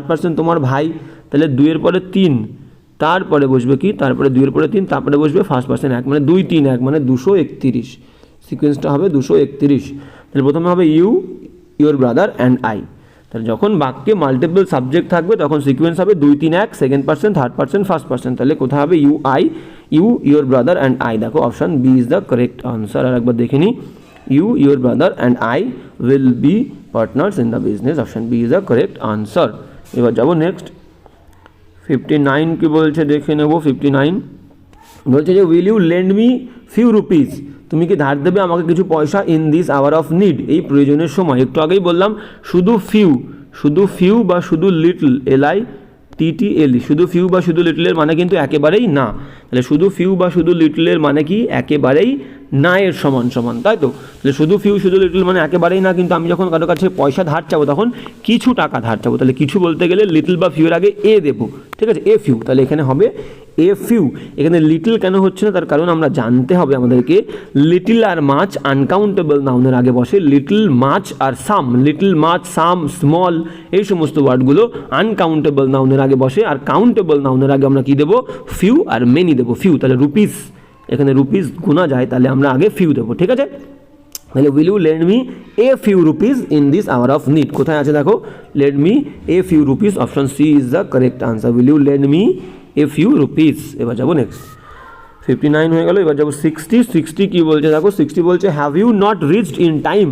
পার্সন তোমার ভাই, তাহলে 2 এর পরে 3, তারপরে বসবে কি, তারপরে 2 এর পরে 3, তারপরে বসবে ফার্স্ট পার্সন 1 মানে 2 3 1 মানে 231, সিকোয়েন্সটা হবে 231। তাহলে প্রথমে হবে you, your brother and I. তাহলে যখন বাক্যে মাল্টিপল সাবজেক্ট থাকবে তখন সিকোয়েন্স হবে 2 3 1, second person, third person, first person. তাহলে কোথায় হবে you your brother and I. দেখো option B is the correct answer. আর একবার দেখে নিই, you your brother and I will be partners in the business, option B is the correct answer. এবার যাবো নেক্সট 59 কি বলছে দেখে নেব। 59 বলছে যে will you lend me few rupees, তুমি কি ধার দেবে আমাকে কিছু পয়সা, in this hour of need, এই প্রয়োজনের সময়। একটু আগেই বললাম শুধু ফিউ বা শুধু লিটল, LITTLE, শুধু ফিউ বা শুধু লিটলের মানে কিন্তু একেবারেই না। তাহলে শুধু ফিউ বা শুধু লিটলের মানে কি, একেবারেই না এর সমান, তাই তো। তাহলে শুধু ফিউ শুধু লিটল মানে একেবারেই না, কিন্তু আমি যখন কারো কাছে পয়সা ধার চাবো তখন কিছু টাকা ধার চাবো, তাহলে কিছু বলতে গেলে লিটল বা ফিউর আগে এ দেবো, ঠিক আছে, এ ফিউ। তাহলে এখানে হবে এ ফিউ। এখানে লিটল কেন হচ্ছে না, তার কারণ আমরা জানতে হবে আমাদেরকে, লিটল আর মাছ আনকাউন্টেবল নাউনের আগে বসে, লিটল মাছ আর সাম, লিটল মাছ সাম স্মল এই সমস্ত ওয়ার্ডগুলো আনকাউন্টেবল নাউনের আগে বসে, আর কাউন্টেবল নাউনের আগে আমরা কী দেবো, ফিউ আর মেনি দেবো। ফিউ তাহলে রুপিস, এখানে রুপিস গোনা যায়, তাহলে আমরা আগে ফিউ দেবো, ঠিক আছে। তাহলে will you lend me a few rupees in this hour of need, কোথায় আছে দেখো, lend me a few rupees, option C is the correct answer, will you lend me a few rupees. এবার যাবো নেক্সট 59 হয়ে গেল। এবার যাবো 60 কী বলছে দেখো, 60 বলছে have you not reached in time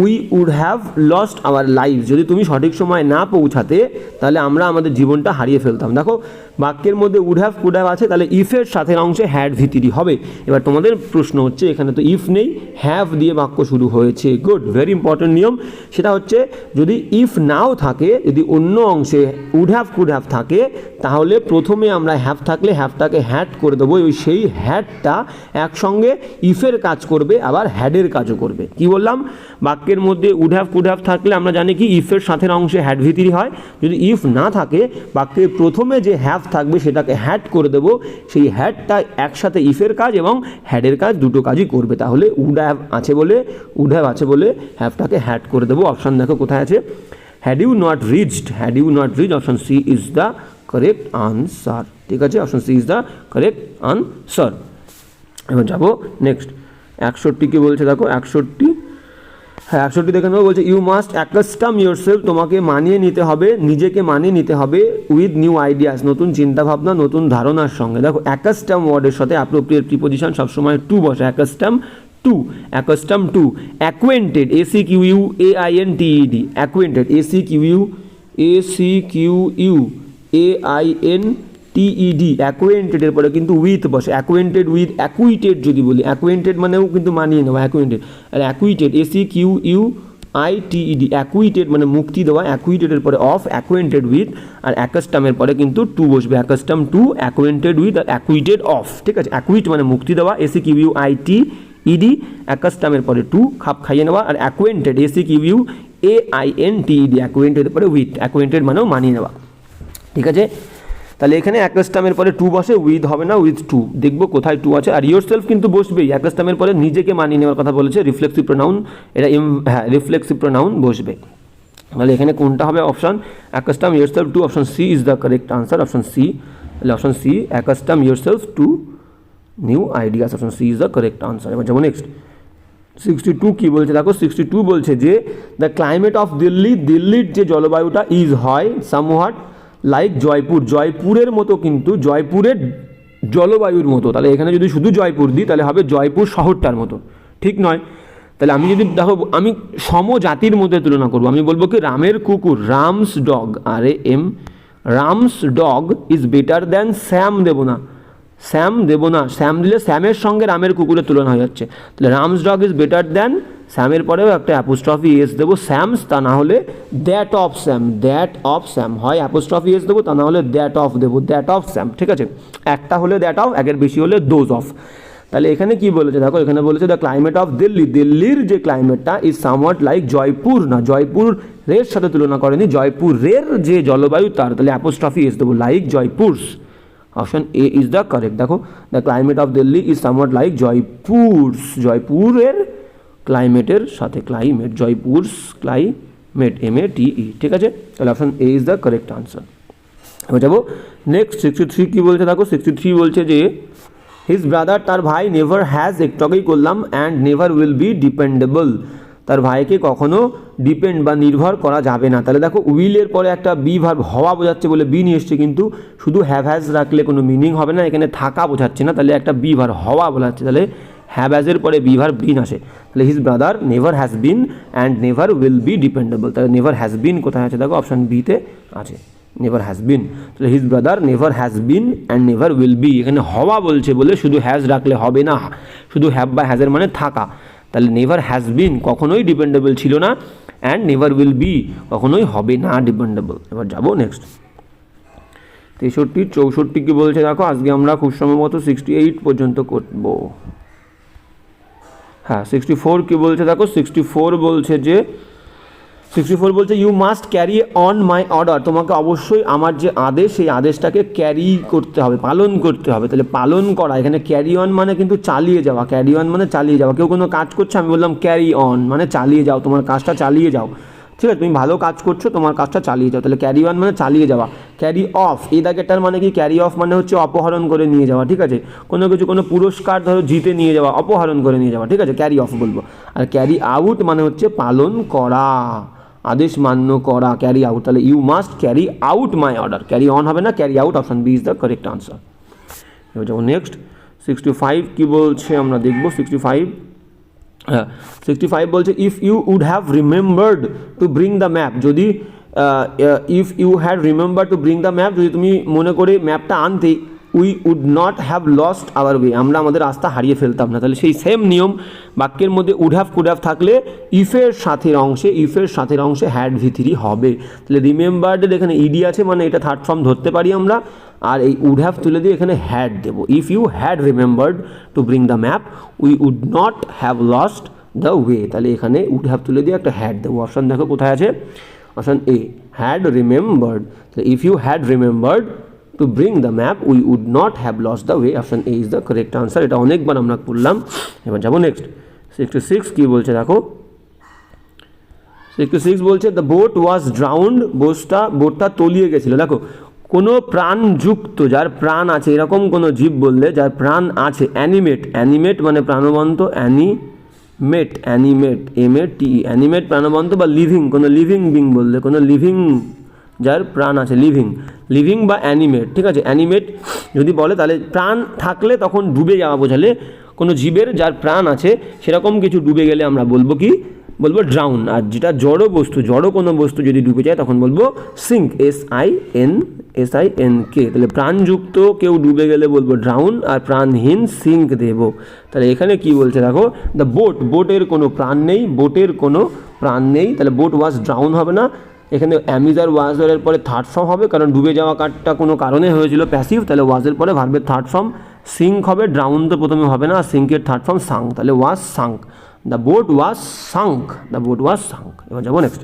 we would have lost our life, যদি তুমি সঠিক সময় না পৌঁছাতে তাহলে আমরা আমাদের জীবনটা হারিয়ে ফেলতাম। দেখো বাক্যের মধ্যে উড হ্যাভ কুড হ্যাভ আছে, তাহলে ইফের সাথে অংশে হ্যাড ভিতরি হবে। এবার তোমাদের প্রশ্ন হচ্ছে, এখানে তো ইফ নেই, হ্যাভ দিয়ে বাক্য শুরু হয়েছে, গুড, ভেরি ইম্পর্টেন্ট নিয়ম। সেটা হচ্ছে যদি ইফ নাও থাকে, যদি অন্য অংশে উড হ্যাভ কুড হ্যাভ থাকে, তাহলে প্রথমে আমরা হ্যাভ থাকলে হ্যাভটাকে হ্যাড করে দেবো, ওই সেই হ্যাডটা একসঙ্গে ইফের কাজ করবে আবার হ্যাডের কাজও করবে। কি বললাম, বাক্যের মধ্যে উড হ্যাভ কুড হ্যাভ থাকলে আমরা জানি কি ইফের সাথে অংশে হ্যাড ভিতরি হয়, যদি ইফ না থাকে বাক্যের প্রথমে যে হ্যাভ থাকবে সেটাকে হ্যাড করে দেবো, সেই হ্যাডটা একসাথে ইফের কাজ এবং হ্যাডের কাজ দুটো কাজই করবে। তাহলে উড হ্যাভ আছে বলে হ্যাভটাকে হ্যাড করে দেবো। অপশান দেখো কোথায় আছে, had you not reached, option C is the correct answer, ঠিক আছে, option C is the correct answer. এবার যাবো নেক্সট 61 কি বলছে দেখো, 61 দেখে নেবো। বলছে ইউ মাস্ট অ্যাকাস্টাম ইয়োরসেলফ, তোমাকে মানিয়ে নিতে হবে, নিজেকে মানিয়ে নিতে হবে, উইথ নিউ আইডিয়াস, নতুন চিন্তাভাবনা, নতুন ধারণার সঙ্গে। দেখো অ্যাকাস্টাম ওয়ার্ডের সাথে অ্যাপ্রোপ্রিয়েট প্রিপোজিশন সবসময় টু বসে, accustom to, acquainted, ACQUAINTED, acquainted, ACQUAINTED, T E D অ্যাকোয়েন্টেডের পরে কিন্তু উইথ বসে, অ্যাকোয়েন্টেড উইথ, অ্যাকুইটেড যদি বলি, অ্যাকোয়েন্টেড মানেও কিন্তু মানিয়ে নেওয়া অ্যাকোয়েন্টেড, আর অ্যাকুইটেড ACQUITED অ্যাকুইটেড মানে মুক্তি দেওয়া, অ্যাকুইটেডের পরে অফ, অ্যাকোয়েন্টেড উইথ, আর অ্যাকাস্টামের পরে কিন্তু টু বসবে, অ্যাকাস্টাম টু, অ্যাকোয়েন্টেড উইথ আর অ্যাকুইটেড অফ, ঠিক আছে। অ্যাকুইট মানে মুক্তি দেওয়া, ACQUITED, অ্যাকাস্টামের পরে টু খাপ খাইয়ে নেওয়া, আর অ্যাকোয়েন্টেড ACQUAINTED অ্যাকোয়েন্টেডের পরে উইথ, অ্যাকোয়েন্টেড মানেও মানিয়ে নেওয়া, ঠিক আছে। তাহলে এখানে অ্যাকাস্টামের পরে টু বসে, উইথ হবে না, উইথ টু, দেখবো কোথায় টু আছে। আর ইয়োরসেলফ কিন্তু বসবেই, অ্যাকাস্টামের পরে নিজেকে মানিয়ে নেওয়ার কথা বলেছে, রিফ্লেক্সিভ প্রোনাউন, এটা রিফ্লেক্সিভ প্রোনাউন বসবে। তাহলে এখানে কোনটা হবে option, accustom yourself to, option C is the correct answer, option C. তাহলে option C, accustom yourself to new ideas, option C is the correct answer. এবার যাবো নেক্সট 62 কী বলছে দেখো, 62 বলছে যে দ্য ক্লাইমেট অফ দিল্লি, দিল্লির যে জলবায়ুটা ইজ হয় সামহাট লাইক জয়পুর, জয়পুরের মতো, কিন্তু জয়পুরের জলবায়ুর মতো। তাহলে এখানে যদি শুধু জয়পুর দিই তাহলে হবে জয়পুর শহরটার মতো, ঠিক নয়। তাহলে আমি যদি দেখো আমি সমজাতির মধ্যে তুলনা করবো, আমি বলবো কি রামের কুকুর, Ram's dog, RAM, Ram's dog is better than Shyam দেব না, শ্যাম দেব না, শ্যাম দিলে শ্যামের সঙ্গে রামের কুকুরের তুলনা হয়ে যাচ্ছে। তাহলে রামস ডগ ইজ বেটার দ্যান, শ্যামের পরেও একটা অ্যাপোস্ট্রফি এস দেবো, স্যামস, তা না হলে that of Sam, that of Sam, হয় অ্যাপোস্ট্রফি এস দেবো, তা না হলে দ্যাট অফ দেবো, দ্যাট অফ স্যাম, ঠিক আছে। একটা হলে দ্যাট অফ, একের বেশি হলে দোজ অফ। তাহলে এখানে কি বলেছে দেখো, এখানে বলেছে দ্য ক্লাইমেট অফ দিল্লি, দিল্লির যে ক্লাইমেটটা ইজ সামওয়াট লাইক জয়পুর, না জয়পুরের সাথে তুলনা করেনি, জয়পুরের যে জলবায়ু তার, তাহলে অ্যাপোস্ট্রফি এস দেবো, like Jaipur's. Option A is the correct. দেখো the climate of Delhi is somewhat like Jaipur's, জয়পুরের ক্লাইমেটের সাথে, ক্লাইমেট, জয়পুরস ক্লাইমেট, MATE, ঠিক আছে। তাহলে option A is the correct answer. এবার যাবো নেক্সট 63 কী বলছে দেখো, 63 বলছে যে হিজ ব্রাদার, তার ভাই, নেভার হ্যাজ, একটু আগেই করলাম, and never will B dependable, তার ভাইকে কখনো ডিপেন্ড বা নির্ভর করা যাবে না। তাহলে দেখো উইলের পরে একটা বি ভার্ব হওয়া বোঝাচ্ছে বলে বি নিয়ে এসছে, কিন্তু শুধু হ্যাভ হ্যাজ রাখলে কোনো মিনিং হবে না, এখানে থাকা বোঝাচ্ছে না, তাহলে একটা বি ভার্ব হওয়া বোঝাচ্ছে, তাহলে হ্যাভ হ্যাজের পরে বি ভার্ব বিন আসে। তাহলে his brother never has been and never will B dependable, তাহলে নেভার হ্যাজ বিন কোথায় আছে দেখো, অপশন বিতে আছে, নেভার হ্যাজ বিন। তাহলে his brother never has been and never will be, এখানে হওয়া বলছে বলে শুধু হ্যাজ রাখলে হবে না, শুধু হ্যাভ বা হ্যাজের মানে থাকা। তাহলে নেভার হ্যাজ বিন কখনোই ডিপেন্ডেবল ছিল না, অ্যান্ড নেভার উইল বি কখনোই হবে না ডিপেন্ডেবল। এবার যাবো নেক্সট 63, 64 কি বলছে দেখো, আজকে আমরা খুব সম্ভবত 68 পর্যন্ত করবো। হ্যাঁ 64 কি বলছে দেখো, 64 বলছে যে 64 বলছে you must carry on my order, তোমাকে অবশ্যই আমার যে আদেশ সেই আদেশটাকে ক্যারি করতে হবে, পালন করতে হবে। তাহলে পালন করা, এখানে ক্যারি অন মানে কিন্তু চালিয়ে যাওয়া, ক্যারি অন মানে চালিয়ে যাওয়া। কেউ কোনো কাজ করছে, আমি বললাম ক্যারি অন মানে চালিয়ে যাও, তোমার কাজটা চালিয়ে যাও, ঠিক আছে, তুমি ভালো কাজ করছো, তোমার কাজটা চালিয়ে যাও। তাহলে ক্যারি অন মানে চালিয়ে যাওয়া। ক্যারি অফ, এই দাগেরটার মানে কি, ক্যারি অফ মানে হচ্ছে অপহরণ করে নিয়ে যাওয়া, ঠিক আছে, কোনো কিছু, কোনো পুরস্কার ধরো জিতে নিয়ে যাওয়া, অপহরণ করে নিয়ে যাওয়া, ঠিক আছে, ক্যারি অফ বলবো। আর ক্যারি আউট মানে হচ্ছে পালন করা, আদেশ মান্য করা, ক্যারি আউট। তাহলে you must carry out my order, carry on হবে না, carry out, option B is the correct answer. এবার যাবো নেক্সট 65 কি বলছে আমরা দেখবো। 65, হ্যাঁ 65 বলছে if you would have remembered to bring the map, যদি if you had remember to bring the map, যদি তুমি মনে করে ম্যাপটা আনতে, we would not have lost our way, আমরা আমাদের রাস্তা হারিয়ে ফেলতাম না। তাহলে সেই সেম নিয়ম বাক্যের মধ্যে উড হ্যাভ কুড হ্যাভ থাকলে ইফের সাথের অংশে হ্যাড V3 হবে। তাহলে রিমেম্বার্ডের এখানে ইডি আছে, মানে এটা থার্ড ফর্ম ধরতে পারি আমরা, আর এই উড হ্যাভ তুলে দিয়ে এখানে হ্যাড দেবো। If you had remembered to bring the map we would not have lost the way, তাহলে এখানে উড হ্যাভ তুলে দিয়ে একটা হ্যাড দেবো। অপশান দেখো কোথায় আছে, অপশান এ, হ্যাড রিমেম্বার্ড। তাহলে if you had remembered to bring the map we would not have lost the way, option A is the correct answer. এটা অনেকবার আমরা করলাম। এবার যাবো নেক্সট 66 কী বলছে দেখো, 66 বলছে দ্য বোট ওয়াজ ড্রাউন্ড, বোটটা তলিয়ে গেছিলো। দেখো কোনো প্রাণযুক্ত, যার প্রাণ আছে এরকম কোনো জীব বললে, যার প্রাণ আছে, অ্যানিমেট মানে প্রাণবন্ত, অ্যানিমেট MATE, অ্যানিমেট প্রাণবন্ত, বা লিভিং, কোনো লিভিং বিং বললে, কোনো লিভিং যার প্রাণ আছে, লিভিং বা অ্যানিমেট, ঠিক আছে। অ্যানিমেট যদি বলে তাহলে প্রাণ থাকলে তখন ডুবে যাওয়া বোঝালে, কোনো জীবের যার প্রাণ আছে সেরকম কিছু ডুবে গেলে আমরা বলবো কি, বলবো ড্রাউন। আর যেটা জড় কোনো বস্তু যদি ডুবে যায় তখন বলবো সিঙ্ক, SINK, SINK। তাহলে প্রাণযুক্ত কেউ ডুবে গেলে বলবো ড্রাউন, আর প্রাণহীন সিঙ্ক দেব। তাহলে এখানে কি বলছে দেখো, দ্য বোটের কোনো প্রাণ নেই, তাহলে বোট ওয়াজ ড্রাউন হবে না, এখানে অ্যামিজার ওয়াজের পরে থার্ড ফর্ম হবে, কারণ ডুবে যাওয়া কার্ডটা কোনো কারণে হয়েছিল প্যাসিভ, তাহলে ওয়াজের পরে ভার্বের থার্ড ফর্ম সিঙ্ক হবে, ড্রাউন তো প্রথমে হবে না, আর সিঙ্কের থার্ড ফর্ম সাঙ্ক, তাহলে was sunk, the boat was sunk. এবার যাবো নেক্সট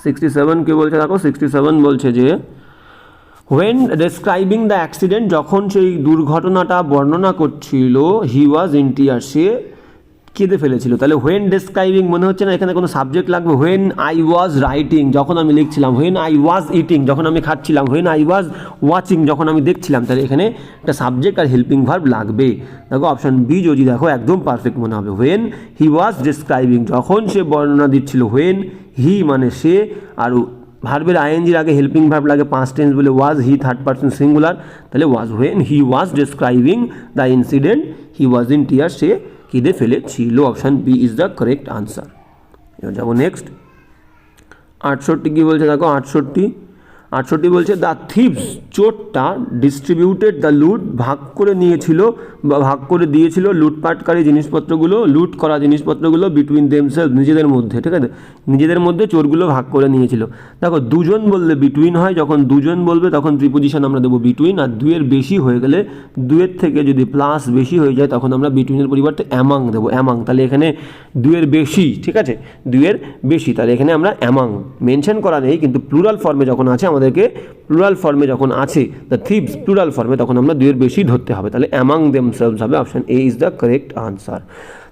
67 কে বলছে দেখো, 67 বলছে যে হোয়েন ডেসক্রাইবিং দ্য অ্যাক্সিডেন্ট, যখন সেই দুর্ঘটনাটা বর্ণনা করছিল, হি ওয়াজ ইন টিয়ার, সে কেঁদে ফেলেছিল। তাহলে হোয়েন ডেসক্রাইবিং মনে হচ্ছে না এখানে কোনো সাবজেক্ট লাগবে, হোয়েন আই ওয়াজ রাইটিং যখন আমি লিখছিলাম, হোয়েন আই ওয়াজ ইটিং যখন আমি খাচ্ছিলাম, হোয়েন আই ওয়াজ ওয়াচিং যখন আমি দেখছিলাম, তাহলে এখানে একটা সাবজেক্ট আর হেল্পিং ভার্ব লাগবে। দেখো অপশন বি যদি দেখো একদম পারফেক্ট মনে হবে, হোয়েন হি ওয়াজ ডেসক্রাইবিং যখন সে বর্ণনা দিচ্ছিল, হোয়েন হি মানে সে, আর ভার্বের আইএনজির আগে হেল্পিং ভার্ব লাগে পাস্ট টেন্স বলে was, he third person singular, তাহলে was, when he was describing the incident he was in tear, সে কেঁদে ফেলেছিল। Option B is the correct answer. এবার যাবো নেক্সট 68 কি বলছে দেখো, 68 বলছে দ্য থিভস, চোরটা ডিস্ট্রিবিউটেড দ্য লুট, ভাগ করে নিয়েছিল বা ভাগ করে দিয়েছিল লুটপাটকারী জিনিসপত্রগুলো, লুট করা জিনিসপত্রগুলো বিটুইন দেমসেলস, নিজেদের মধ্যে, ঠিক আছে, নিজেদের মধ্যে চোরগুলো ভাগ করে নিয়েছিল। দেখো দুজন বললে বিটুইন হয়, যখন দুজন বলবে তখন প্রিপোজিশন আমরা দেবো বিটুইন, আর দুয়ের বেশি হয়ে গেলে, দুয়ের থেকে যদি প্লাস বেশি হয়ে যায় তখন আমরা বিটুইনের পরিবর্তে অ্যামাং দেবো, অ্যামাং। তাহলে এখানে দুয়ের বেশি, ঠিক আছে, দুয়ের বেশি, তাহলে এখানে আমরা অ্যামাং মেনশন করা নেই, কিন্তু প্লুরাল ফর্মে যখন আছে আমাদেরকে, প্লুরাল ফর্মে যখন আছে দ্য থিভস প্লুরাল ফর্মে, তখন আমরা দুয়ের বেশি ধরতে হবে, তাহলে অ্যামাং দেমসেলভস হবে। Option A is the correct answer.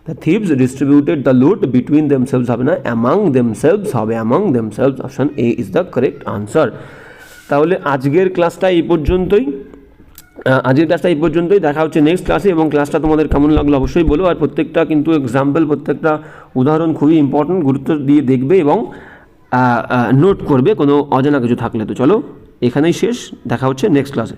The thieves distributed the লুট বিটুইন দেমসেলভস হবে না, অ্যামাং দেমসেলভস হবে, among themselves. Option A is the correct answer. তাহলে আজকের ক্লাসটা এই পর্যন্তই, দেখা হচ্ছে নেক্সট ক্লাসে, এবং ক্লাসটা তোমাদের কেমন লাগলো অবশ্যই বলো, আর প্রত্যেকটা কিন্তু এক্সাম্পল, প্রত্যেকটা উদাহরণ খুবই ইম্পর্টেন্ট, গুরুত্ব দিয়ে দেখবে এবং নোট করবে কোনো অজানা কিছু থাকলে। তো চলো এখানেই শেষ, দেখা হচ্ছে নেক্সট ক্লাসে।